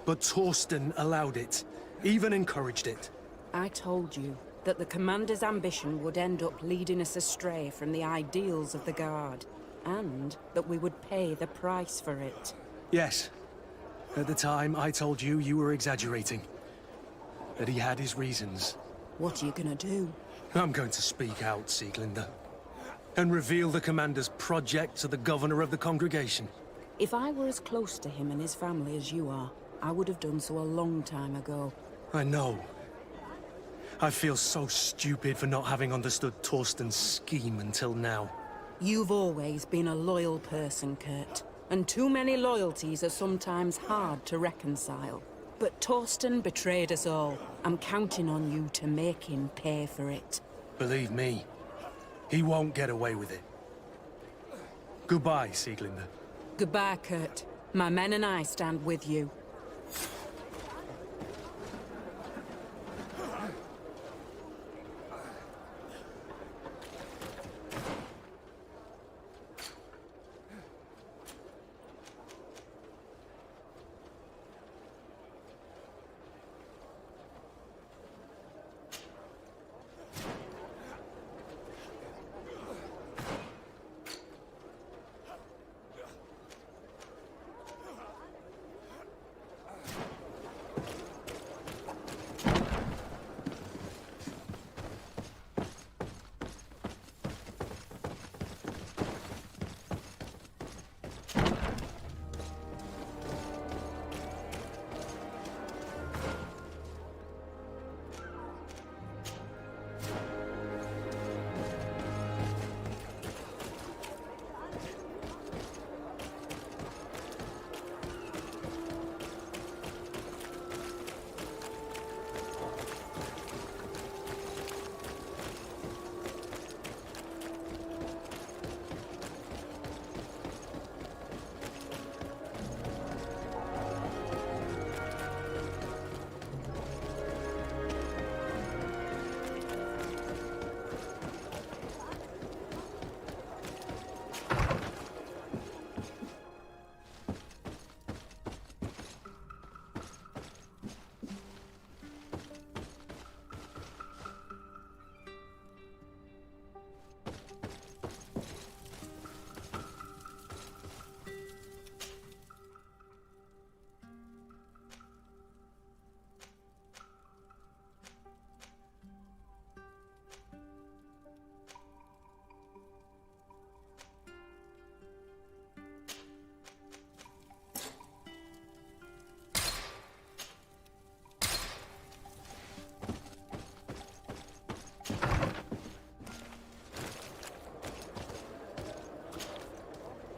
But Torsten allowed it, even encouraged it. I told you that the Commander's ambition would end up leading us astray from the ideals of the Guard, and that we would pay the price for it. Yes. At the time, I told you you were exaggerating. That he had his reasons. What are you gonna do? I'm going to speak out, Sieglinde. And reveal the Commander's project to the Governor of the Congregation. If I were as close to him and his family as you are, I would have done so a long time ago. I know. I feel so stupid for not having understood Torsten's scheme until now. You've always been a loyal person, Kurt. And too many loyalties are sometimes hard to reconcile. But Torsten betrayed us all. I'm counting on you to make him pay for it. Believe me, he won't get away with it. Goodbye, Sieglinde. Goodbye, Kurt. My men and I stand with you.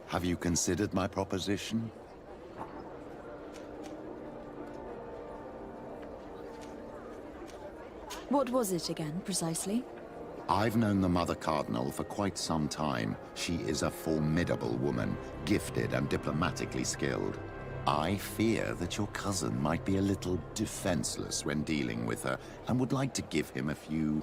Have you considered my proposition? What was it again, precisely? I've known the Mother Cardinal for quite some time. She is a formidable woman, gifted and diplomatically skilled. I fear that your cousin might be a little defenseless when dealing with her, and would like to give him a few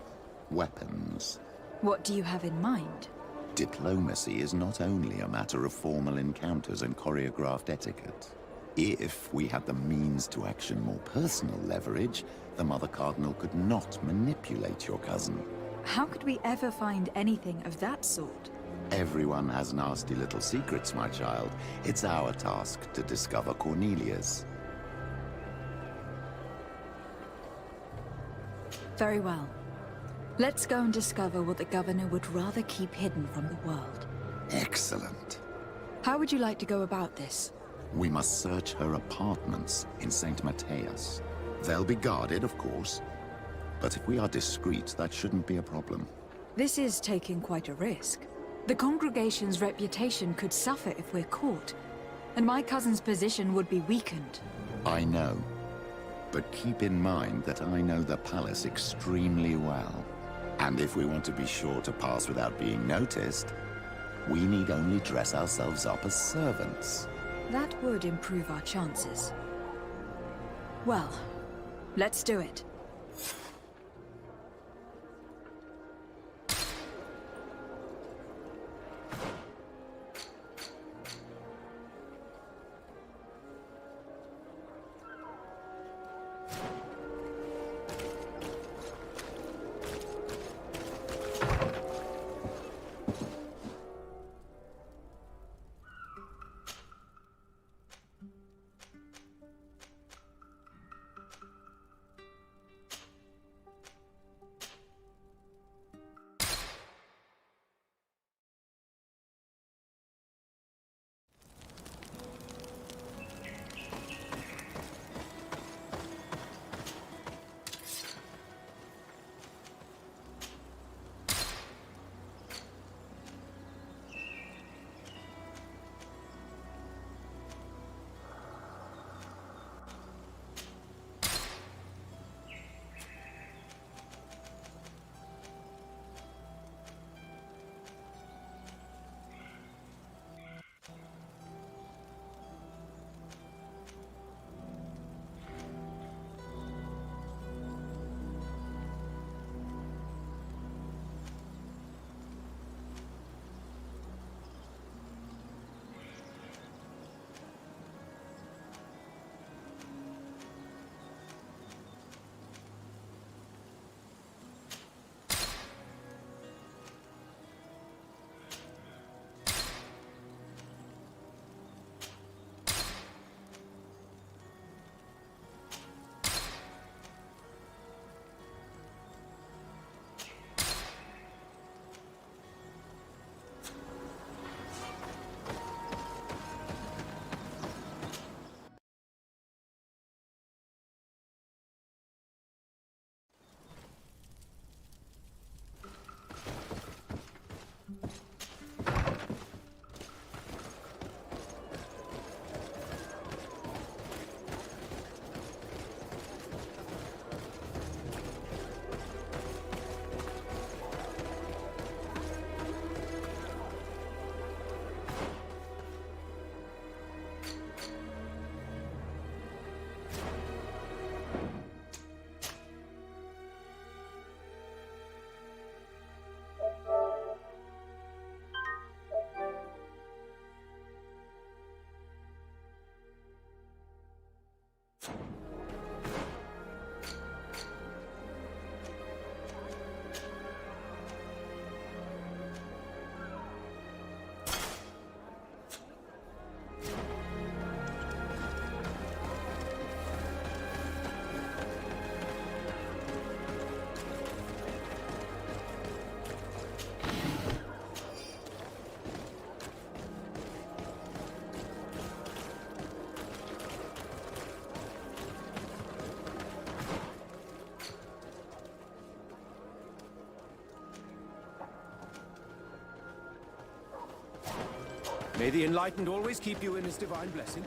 weapons. What do you have in mind? Diplomacy is not only a matter of formal encounters and choreographed etiquette. If we had the means to action more personal leverage, the Mother Cardinal could not manipulate your cousin. How could we ever find anything of that sort? Everyone has nasty little secrets, my child. It's our task to discover Cornelius. Very well. Let's go and discover what the Governor would rather keep hidden from the world. Excellent. How would you like to go about this? We must search her apartments in St. Matthias. They'll be guarded, of course. But if we are discreet, that shouldn't be a problem. This is taking quite a risk. The congregation's reputation could suffer if we're caught, and my cousin's position would be weakened. I know. But keep in mind that I know the palace extremely well. And if we want to be sure to pass without being noticed, we need only dress ourselves up as servants. That would improve our chances. Well, let's do it. May the Enlightened always keep you in his divine blessing.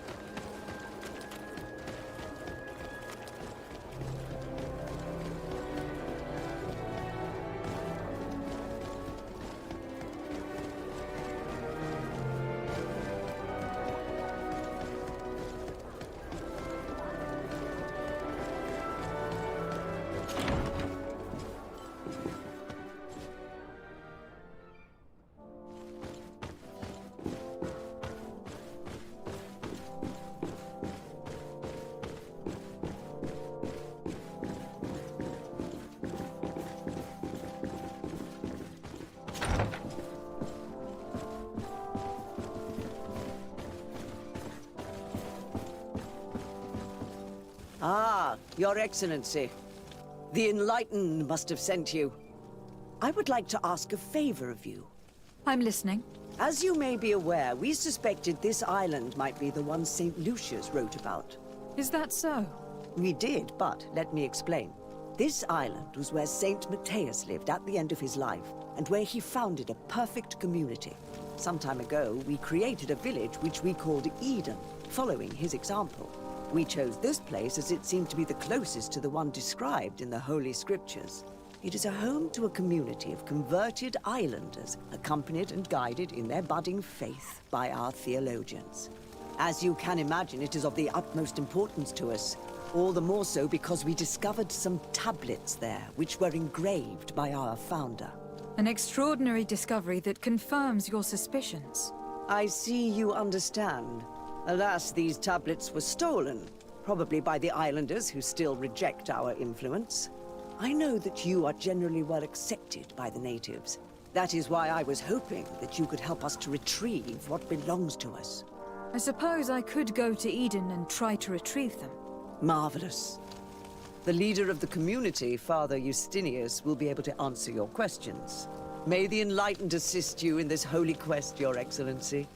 Ah, Your Excellency. The Enlightened must have sent you. I would like to ask a favor of you. I'm listening. As you may be aware, we suspected this island might be the one St. Lucius wrote about. Is that so? We did, but let me explain. This island was where Saint Matthias lived at the end of his life, and where he founded a perfect community. Some time ago, we created a village which we called Eden, following his example. We chose this place as it seemed to be the closest to the one described in the Holy Scriptures. It is a home to a community of converted islanders, accompanied and guided in their budding faith by our theologians. As you can imagine, it is of the utmost importance to us. All the more so because we discovered some tablets there, which were engraved by our founder. An extraordinary discovery that confirms your suspicions. I see you understand. Alas, these tablets were stolen, probably by the islanders who still reject our influence. I know that you are generally well accepted by the natives. That is why I was hoping that you could help us to retrieve what belongs to us. I suppose I could go to Eden and try to retrieve them. Marvelous. The leader of the community, Father Justinius, will be able to answer your questions. May the Enlightened assist you in this holy quest, Your Excellency.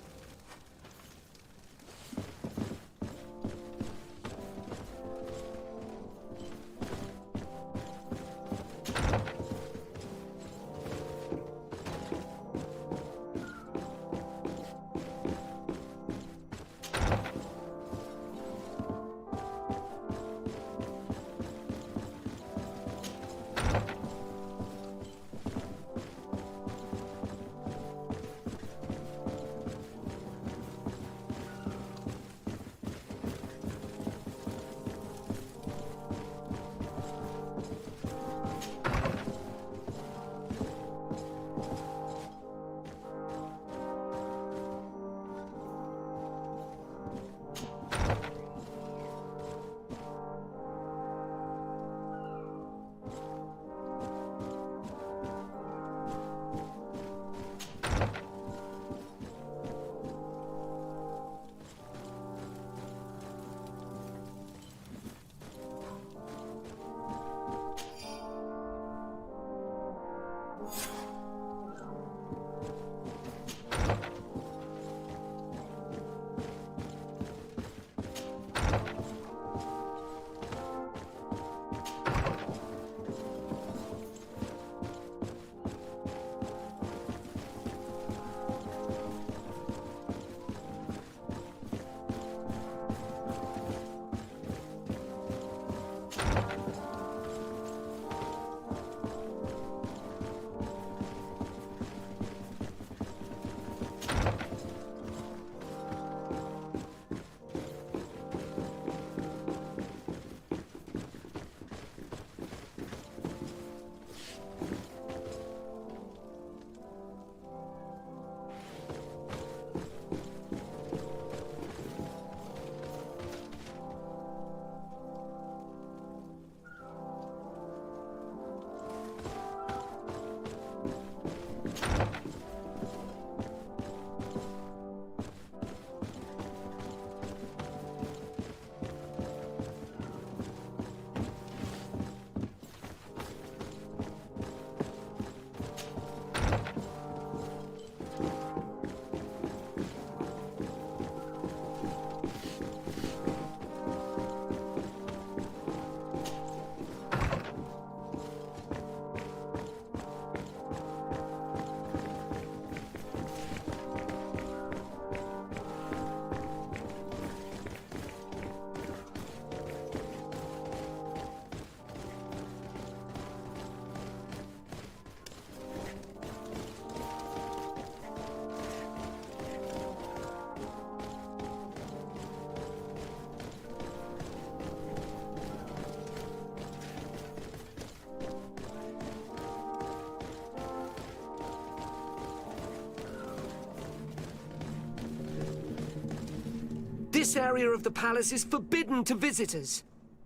This area of the palace is forbidden to visitors,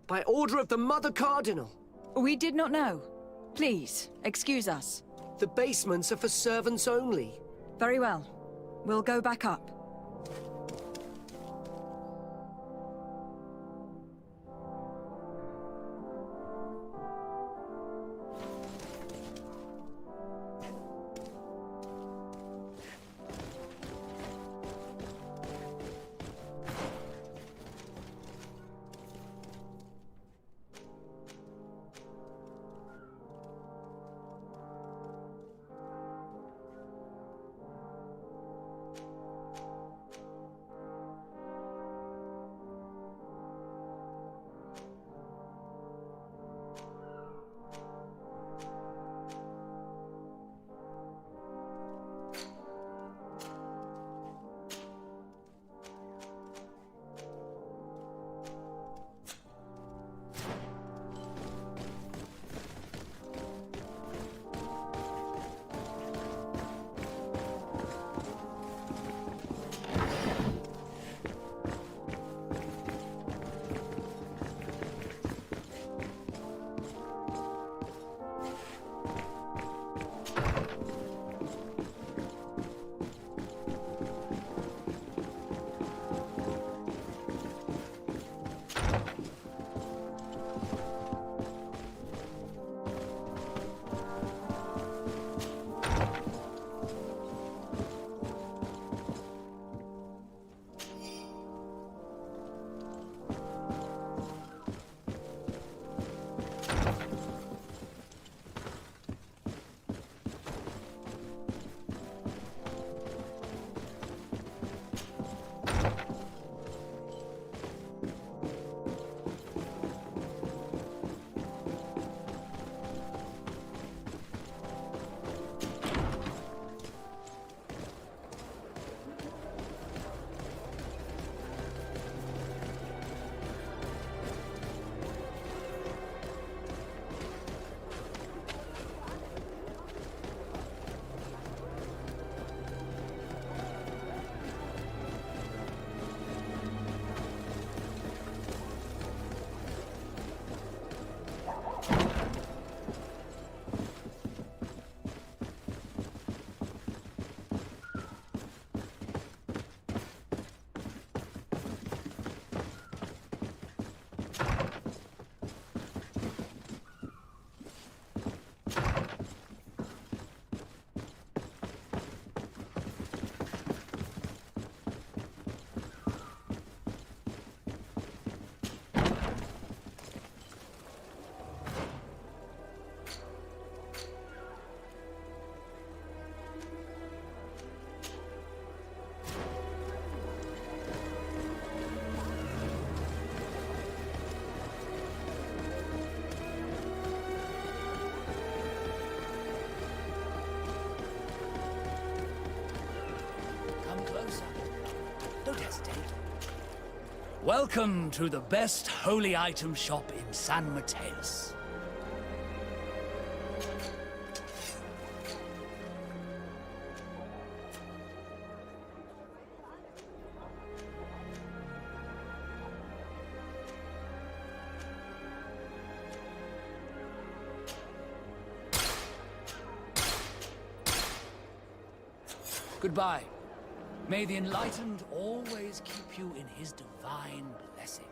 by order of the Mother Cardinal. We did not know. Please, excuse us. The basements are for servants only. Very well. We'll go back up. don't hesitate. Welcome to the best holy item shop in San Mateus. Goodbye. May the enlightened always keep you in his divine blessing.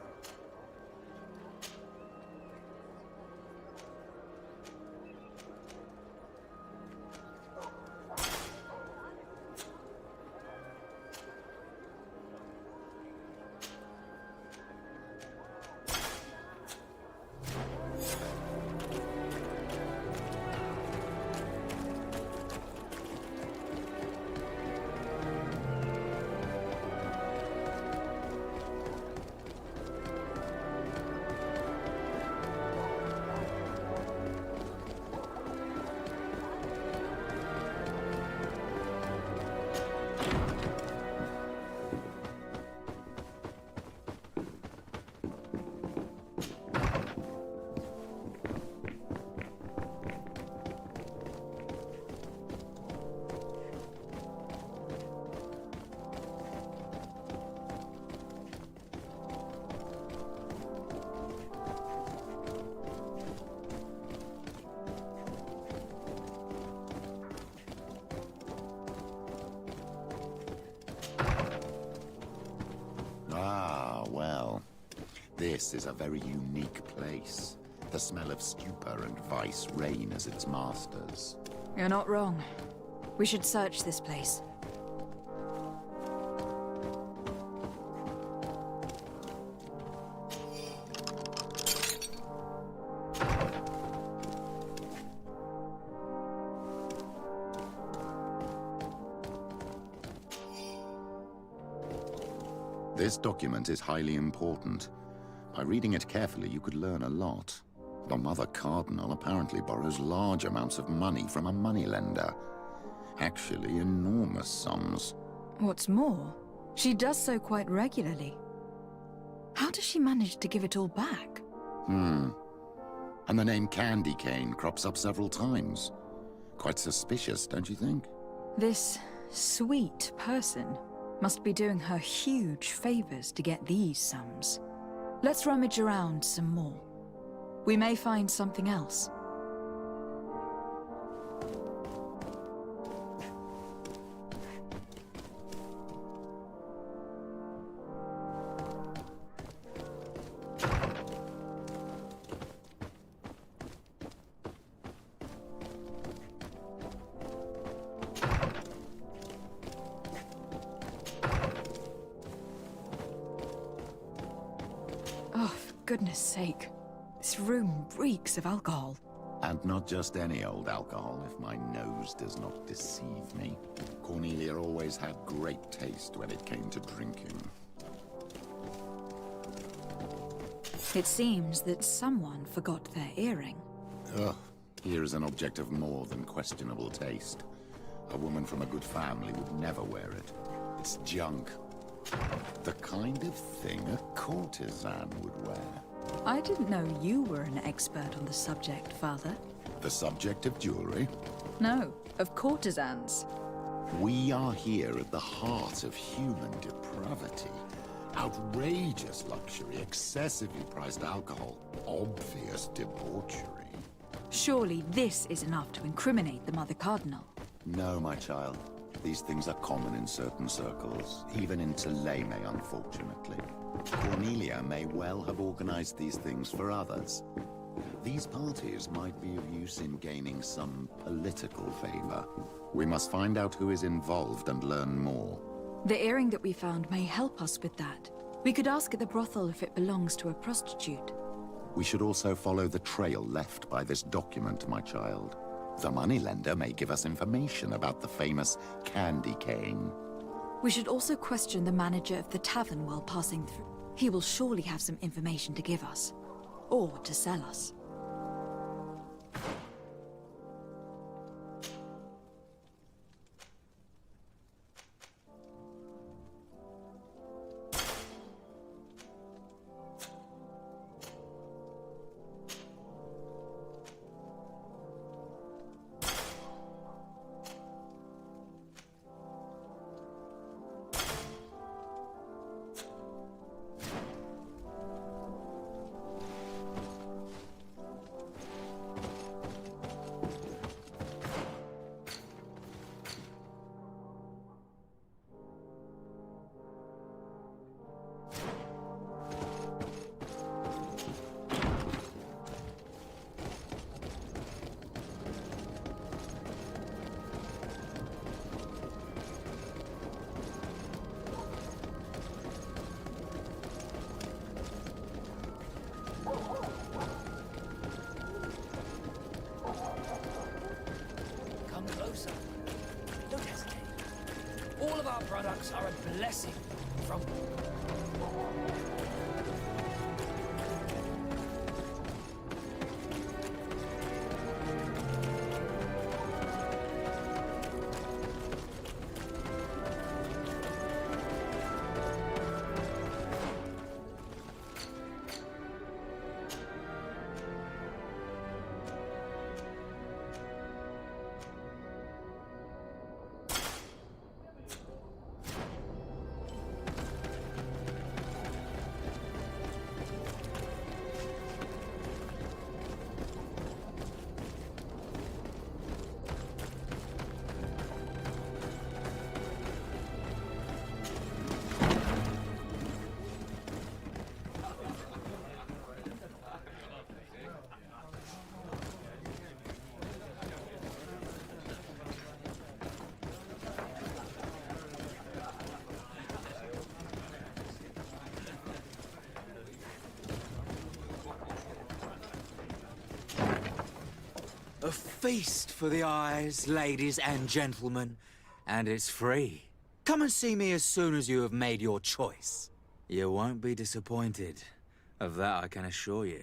This is a very unique place. The smell of stupor and vice reign as its masters. You're not wrong. We should search this place. This document is highly important. By reading it carefully, you could learn a lot. The Mother Cardinal apparently borrows large amounts of money from a moneylender. Actually, enormous sums. What's more, she does so quite regularly. How does she manage to give it all back? And the name Candy Cane crops up several times. Quite suspicious, don't you think? This sweet person must be doing her huge favors to get these sums. Let's rummage around some more. We may find something else. Goodness sake, this room reeks of alcohol. And not just any old alcohol, if my nose does not deceive me. Cornelia always had great taste when it came to drinking. It seems that someone forgot their earring. Ugh, here is an object of more than questionable taste. A woman from a good family would never wear it. It's junk. The kind of thing a courtesan would wear. I didn't know you were an expert on the subject, Father. The subject of jewelry? No, of courtesans. We are here at the heart of human depravity. Outrageous luxury, excessively priced alcohol, obvious debauchery. Surely this is enough to incriminate the Mother Cardinal. No, my child. These things are common in certain circles, even in Theleme, unfortunately. Cornelia may well have organized these things for others. These parties might be of use in gaining some political favor. We must find out who is involved and learn more. The earring that we found may help us with that. We could ask at the brothel if it belongs to a prostitute. We should also follow the trail left by this document, my child. The moneylender may give us information about the famous Candy Cane. We should also question the manager of the tavern while passing through. He will surely have some information to give us. Or to sell us. All of our products are a blessing from... A feast for the eyes, ladies and gentlemen, and it's free. Come and see me as soon as you have made your choice. You won't be disappointed. Of that I can assure you.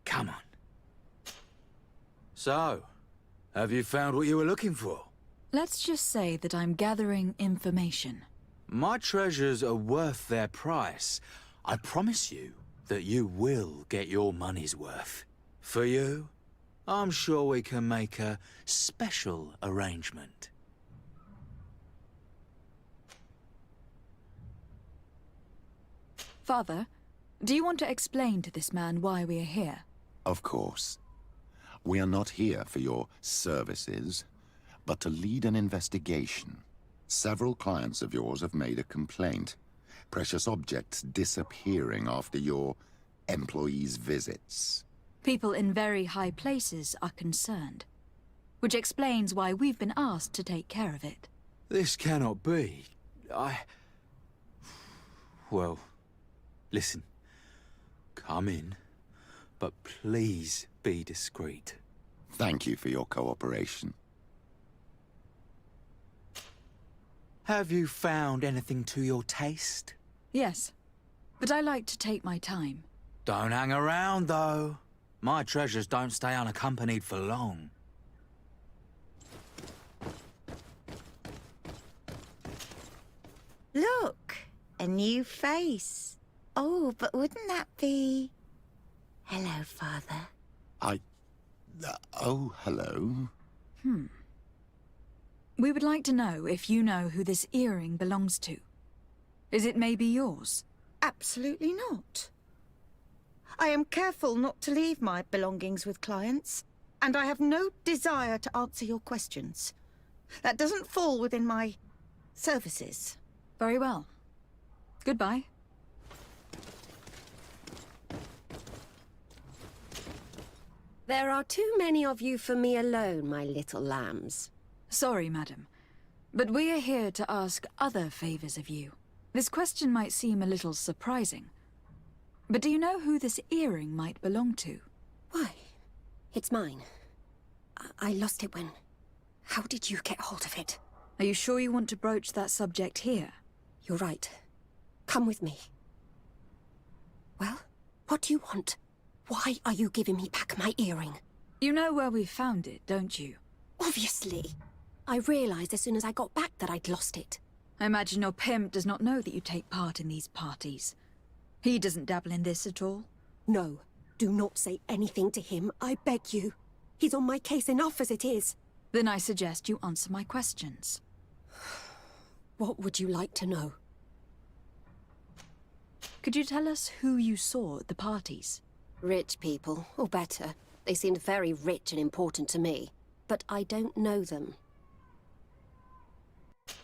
Come on. So, have you found what you were looking for? Let's just say that I'm gathering information. My treasures are worth their price. I promise you that you will get your money's worth. For you, I'm sure we can make a special arrangement. Father, do you want to explain to this man why we are here? Of course. We are not here for your services, but to lead an investigation. Several clients of yours have made a complaint. Precious objects disappearing after your employees' visits. People in very high places are concerned, which explains why we've been asked to take care of it. This cannot be. Well, listen. Come in, but please be discreet. Thank you for your cooperation. Have you found anything to your taste? Yes, but I like to take my time. Don't hang around, though. My treasures don't stay unaccompanied for long. Look, a new face. Oh, but wouldn't that be... Hello, Father. Oh, hello. We would like to know if you know who this earring belongs to. Is it maybe yours? Absolutely not. I am careful not to leave my belongings with clients, and I have no desire to answer your questions. That doesn't fall within my services. Very well. Goodbye. There are too many of you for me alone, my little lambs. Sorry, madam, but we are here to ask other favors of you. This question might seem a little surprising, but do you know who this earring might belong to? Why? It's mine. I lost it when... How did you get hold of it? Are you sure you want to broach that subject here? You're right. Come with me. Well, what do you want? Why are you giving me back my earring? You know where we found it, don't you? Obviously. I realized as soon as I got back that I'd lost it. I imagine your pimp does not know that you take part in these parties. He doesn't dabble in this at all? No. Do not say anything to him, I beg you. He's on my case enough as it is. Then I suggest you answer my questions. What would you like to know? Could you tell us who you saw at the parties? Rich people, or better. They seemed very rich and important to me. But I don't know them.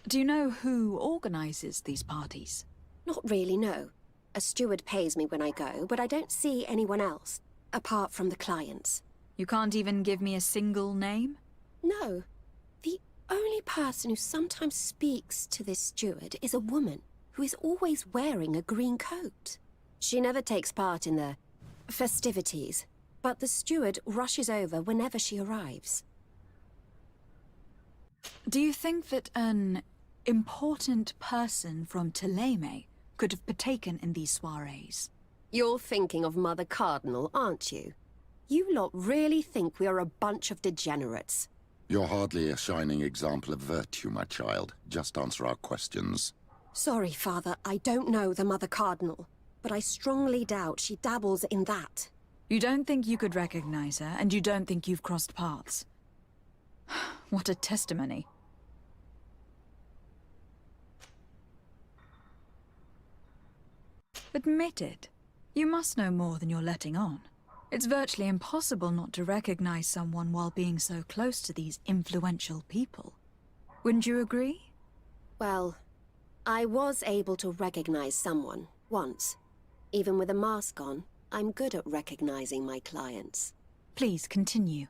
Do you know who organizes these parties? Not really, no. A steward pays me when I go, but I don't see anyone else, apart from the clients. You can't even give me a single name? No. The only person who sometimes speaks to this steward is a woman who is always wearing a green coat. She never takes part in the festivities, but the steward rushes over whenever she arrives. Do you think that an important person from Thélème could have partaken in these soirees. You're thinking of Mother Cardinal, aren't you? You lot really think we are a bunch of degenerates. You're hardly a shining example of virtue, my child. Just answer our questions. Sorry, Father, I don't know the Mother Cardinal, but I strongly doubt she dabbles in that. You don't think you could recognize her, and you don't think you've crossed paths. What a testimony. Admit it. You must know more than you're letting on. It's virtually impossible not to recognize someone while being so close to these influential people. Wouldn't you agree? Well, I was able to recognize someone, once. Even with a mask on, I'm good at recognizing my clients. Please continue.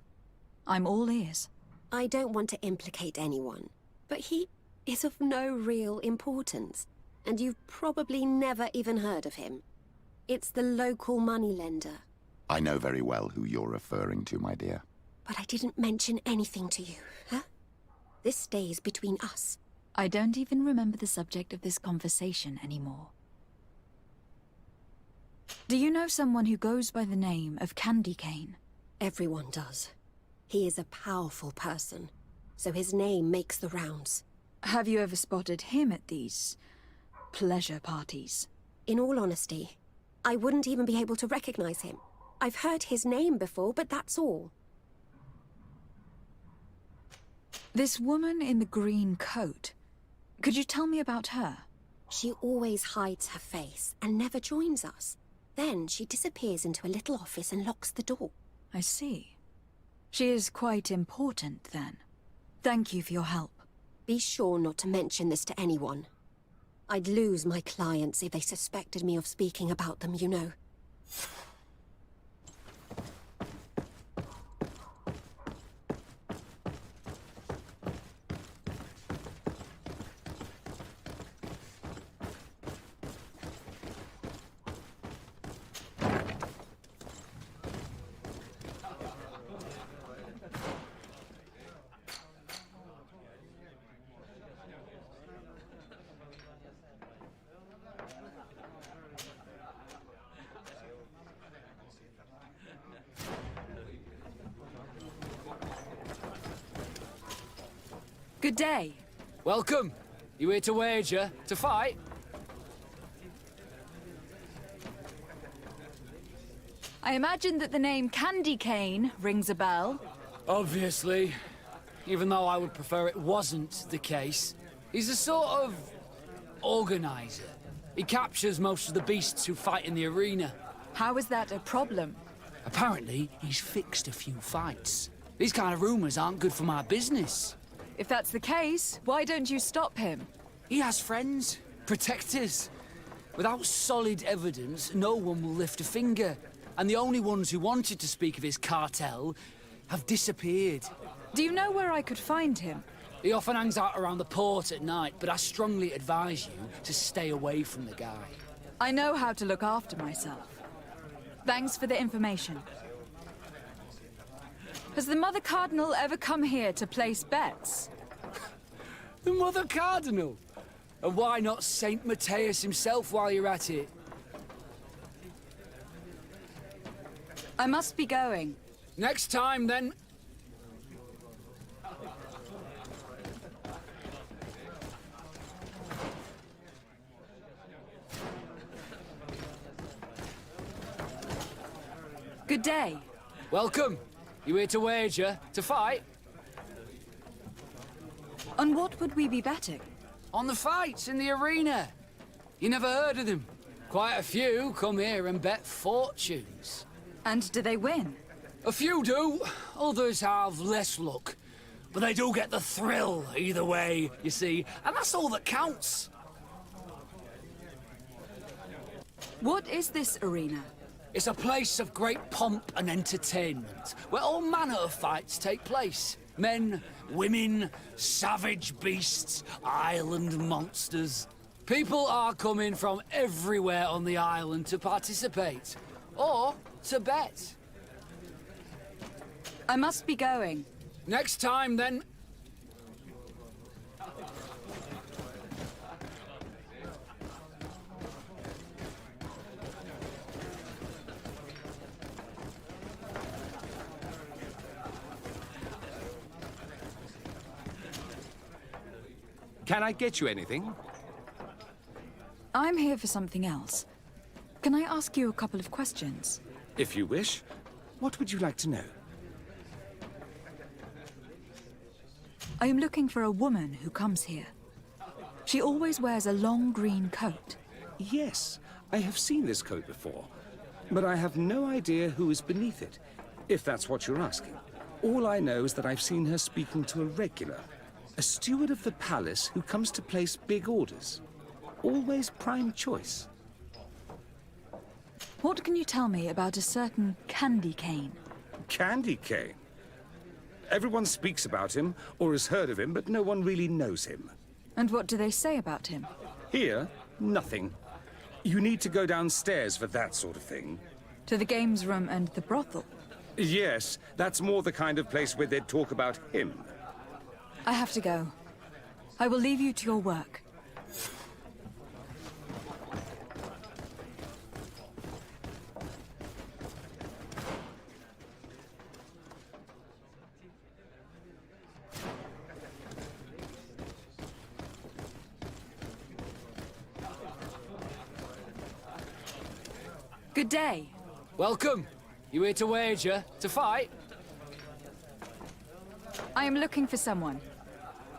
I'm all ears. I don't want to implicate anyone, but he is of no real importance, and you've probably never even heard of him. It's the local moneylender. I know very well who you're referring to, my dear. But I didn't mention anything to you, huh? This stays between us. I don't even remember the subject of this conversation anymore. Do you know someone who goes by the name of Candy Cane? Everyone does. He is a powerful person, so his name makes the rounds. Have you ever spotted him at these pleasure parties? In all honesty, I wouldn't even be able to recognize him. I've heard his name before, but that's all. This woman in the green coat, could you tell me about her? She always hides her face and never joins us. Then she disappears into a little office and locks the door. I see. She is quite important, then. Thank you for your help. Be sure not to mention this to anyone. I'd lose my clients if they suspected me of speaking about them, you know. Good day. Welcome. You here to wager? To fight? I imagine that the name Candy Cane rings a bell. Obviously. Even though I would prefer it wasn't the case. He's a sort of organizer. He captures most of the beasts who fight in the arena. How is that a problem? Apparently, he's fixed a few fights. These kind of rumors aren't good for my business. If that's the case, why don't you stop him? He has friends, protectors. Without solid evidence, no one will lift a finger. And the only ones who wanted to speak of his cartel have disappeared. Do you know where I could find him? He often hangs out around the port at night, but I strongly advise you to stay away from the guy. I know how to look after myself. Thanks for the information. Has the Mother Cardinal ever come here to place bets? The Mother Cardinal? And why not Saint Matthias himself while you're at it? I must be going. Next time, then. Good day. Welcome. You here to wager? To fight? On what would we be betting? On the fights in the arena. You never heard of them? Quite a few come here and bet fortunes. And do they win? A few do. Others have less luck. But they do get the thrill either way, you see. And that's all that counts. What is this arena? It's a place of great pomp and entertainment, where all manner of fights take place. Men, women, savage beasts, island monsters. People are coming from everywhere on the island to participate, or to bet. I must be going. Next time, then. Can I get you anything? I'm here for something else. Can I ask you a couple of questions? If you wish. What would you like to know? I am looking for a woman who comes here. She always wears a long green coat. Yes, I have seen this coat before, but I have no idea who is beneath it, if that's what you're asking. All I know is that I've seen her speaking to a regular, a steward of the palace who comes to place big orders. Always prime choice. What can you tell me about a certain Candy Cane? Candy Cane? Everyone speaks about him, or has heard of him, but no one really knows him. And what do they say about him? Here, nothing. You need to go downstairs for that sort of thing. To the games room and the brothel? Yes, that's more the kind of place where they'd talk about him. I have to go. I will leave you to your work. Good day. Welcome. You here to wager? To fight? I am looking for someone.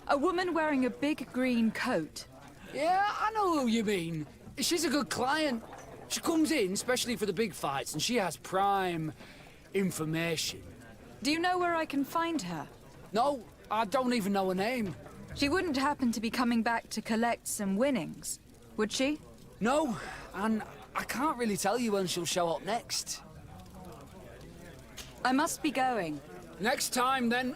A woman wearing a big green coat. Yeah, I know who you mean. She's a good client. She comes in especially for the big fights, and she has prime information. Do you know where I can find her? No, I don't even know her name. She wouldn't happen to be coming back to collect some winnings, would she? No, and I can't really tell you when she'll show up next. I must be going. Next time, then.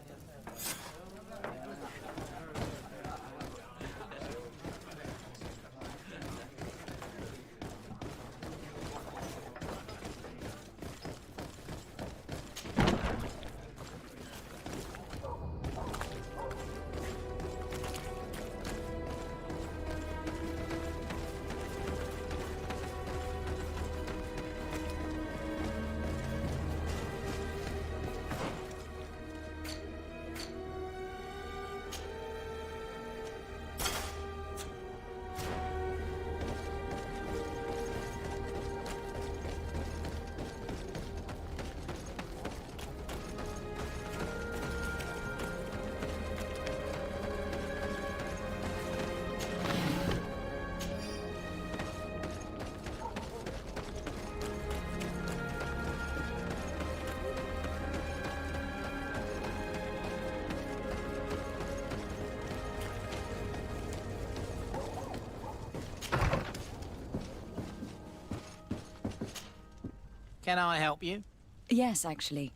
Can I help you? Yes, actually.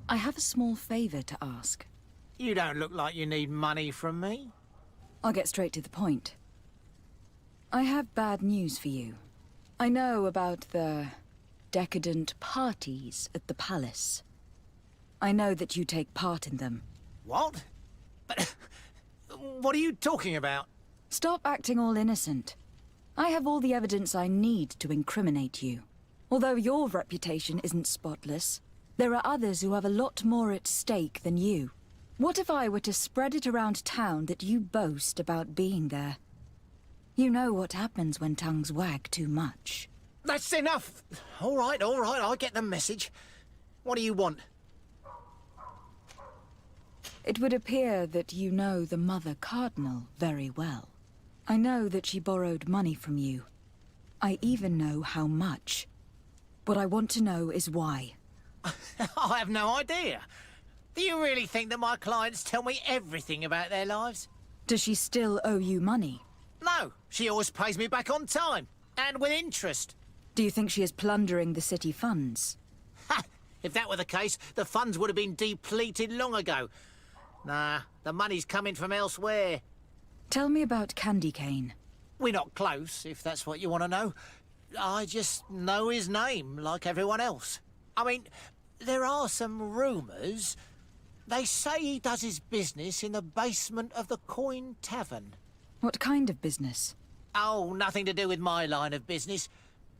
I have a small favor to ask. You don't look like you need money from me. I'll get straight to the point. I have bad news for you. I know about the decadent parties at the palace. I know that you take part in them. What? But what are you talking about? Stop acting all innocent. I have all the evidence I need to incriminate you. Although your reputation isn't spotless, there are others who have a lot more at stake than you. What if I were to spread it around town that you boast about being there? You know what happens when tongues wag too much. That's enough! All right, I get the message. What do you want? It would appear that you know the Mother Cardinal very well. I know that she borrowed money from you. I even know how much. What I want to know is why. I have no idea. Do you really think that my clients tell me everything about their lives? Does she still owe you money? No, she always pays me back on time, and with interest. Do you think she is plundering the city funds? Ha! If that were the case, the funds would have been depleted long ago. Nah, the money's coming from elsewhere. Tell me about Candy Cane. We're not close, if that's what you want to know. I just know his name, like everyone else. I mean, there are some rumours. They say he does his business in the basement of the Coin Tavern. What kind of business? Oh, nothing to do with my line of business.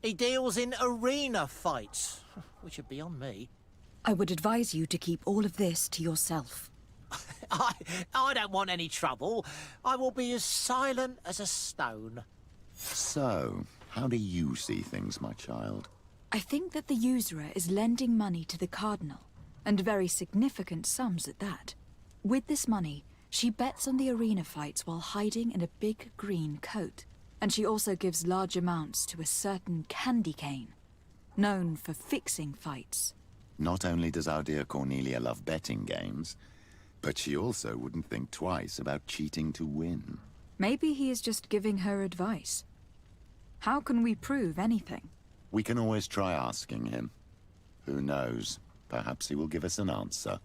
He deals in arena fights, which are beyond me. I would advise you to keep all of this to yourself. I don't want any trouble. I will be as silent as a stone. So, how do you see things, my child? I think that the usurer is lending money to the Cardinal, and very significant sums at that. With this money, she bets on the arena fights while hiding in a big green coat. And she also gives large amounts to a certain candy cane, known for fixing fights. Not only does our dear Cornelia love betting games, but she also wouldn't think twice about cheating to win. Maybe he is just giving her advice. How can we prove anything? We can always try asking him. Who knows? Perhaps he will give us an answer.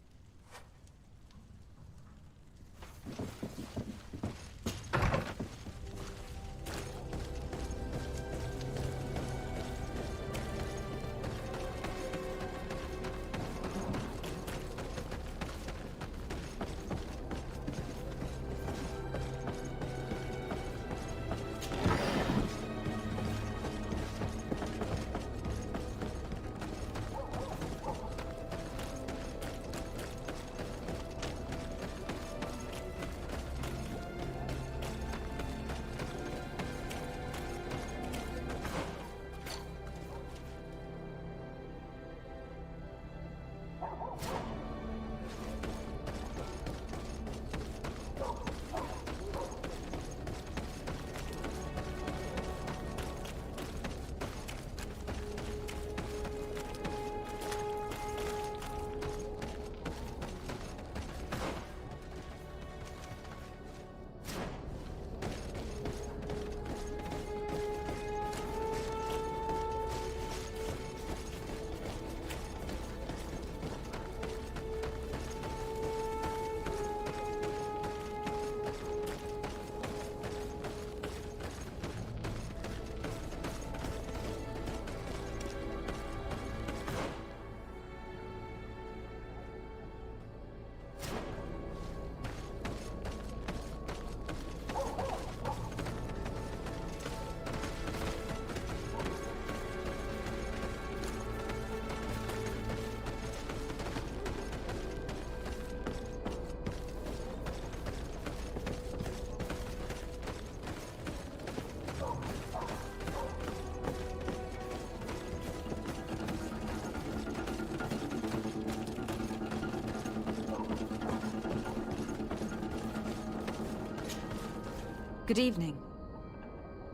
Good evening.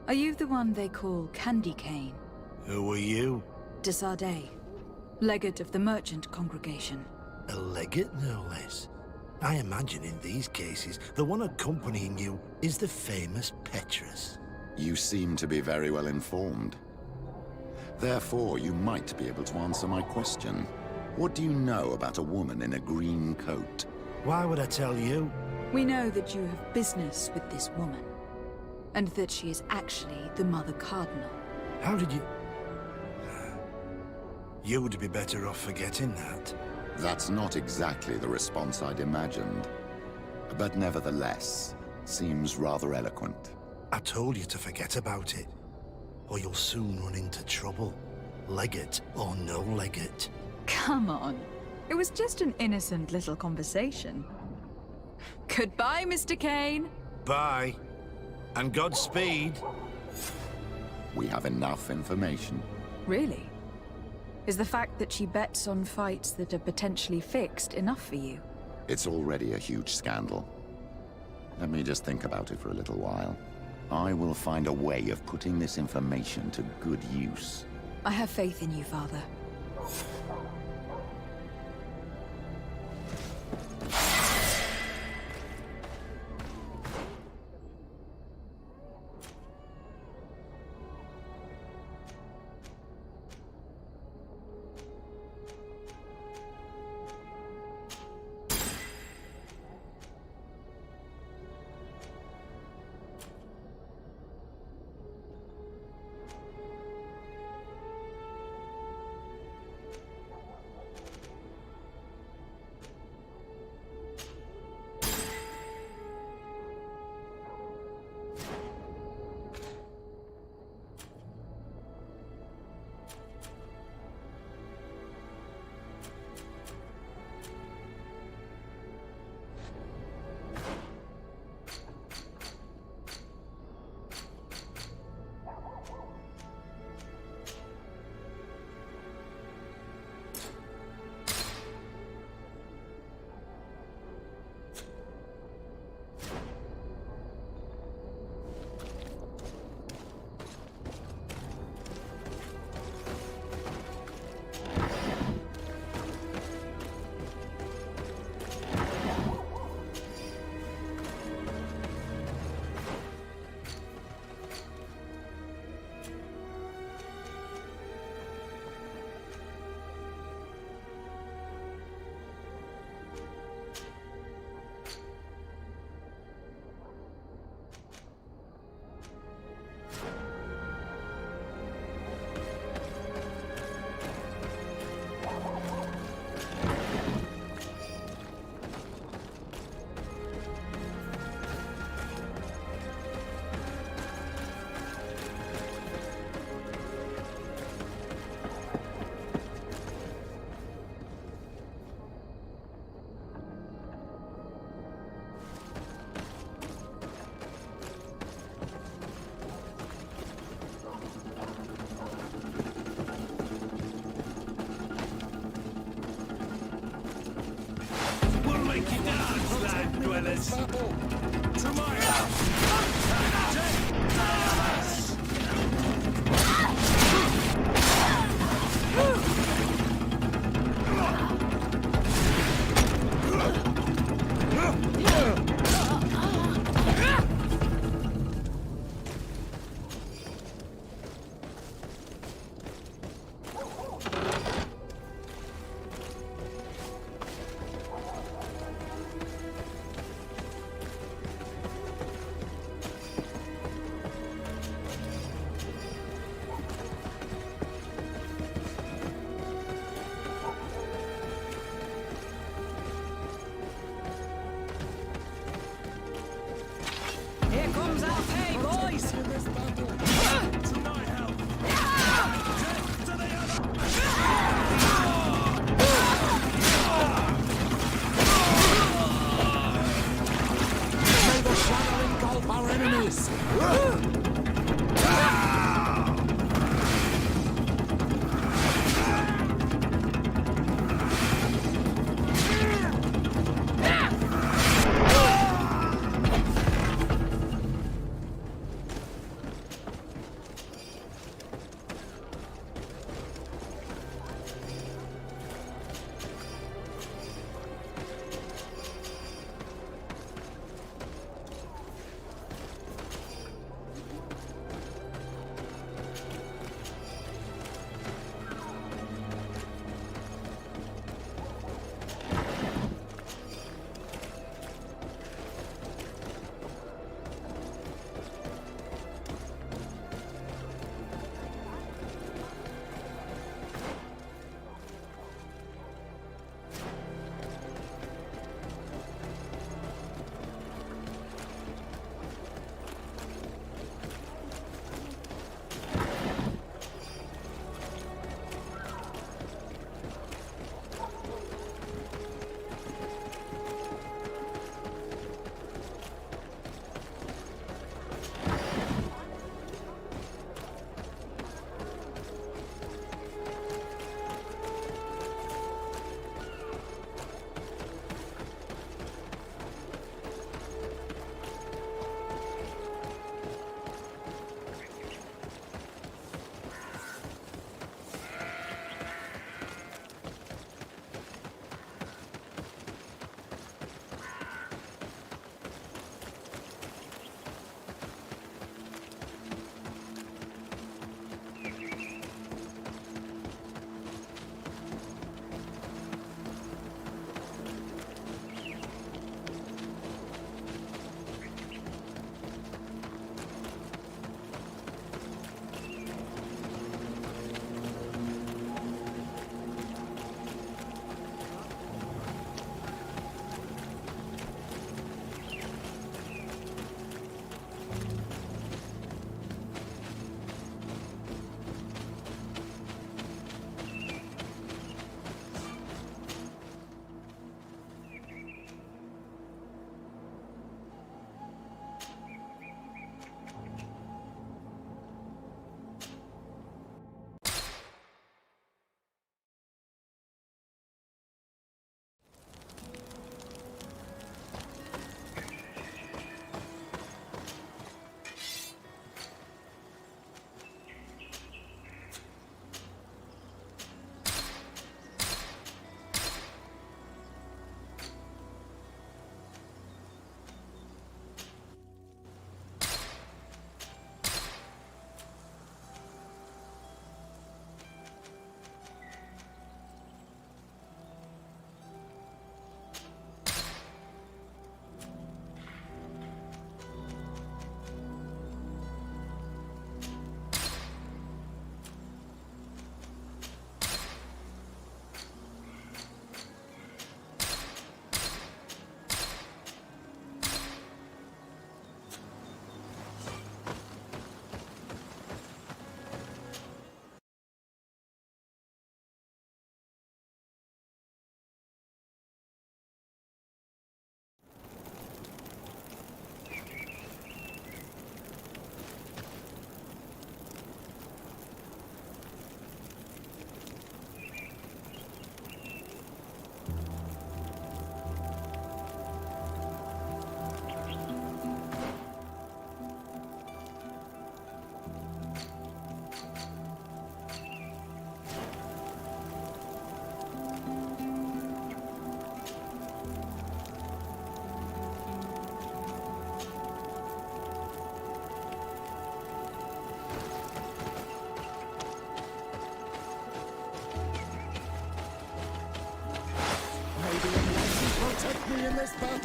Are you the one they call Candy Cane? Who are you? Desardet, legate of the merchant congregation. A legate, no less. I imagine in these cases, the one accompanying you is the famous Petrus. You seem to be very well informed. Therefore, you might be able to answer my question. What do you know about a woman in a green coat? Why would I tell you? We know that you have business with this woman, and that she is actually the Mother Cardinal. How did you... You would be better off forgetting that. That's not exactly the response I'd imagined. But nevertheless, seems rather eloquent. I told you to forget about it, or you'll soon run into trouble. Legate or no legate. Come on. It was just an innocent little conversation. Goodbye, Mr. Kane. Bye. And Godspeed. We have enough information. Really? Is the fact that she bets on fights that are potentially fixed enough for you? It's already a huge scandal. Let me just think about it for a little while. I will find a way of putting this information to good use. I have faith in you, Father. this battle! To my house! Take this! Here comes ALETHEIA, boys! To my help! Death to the other! May the shadow engulf our enemies!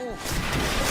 careful.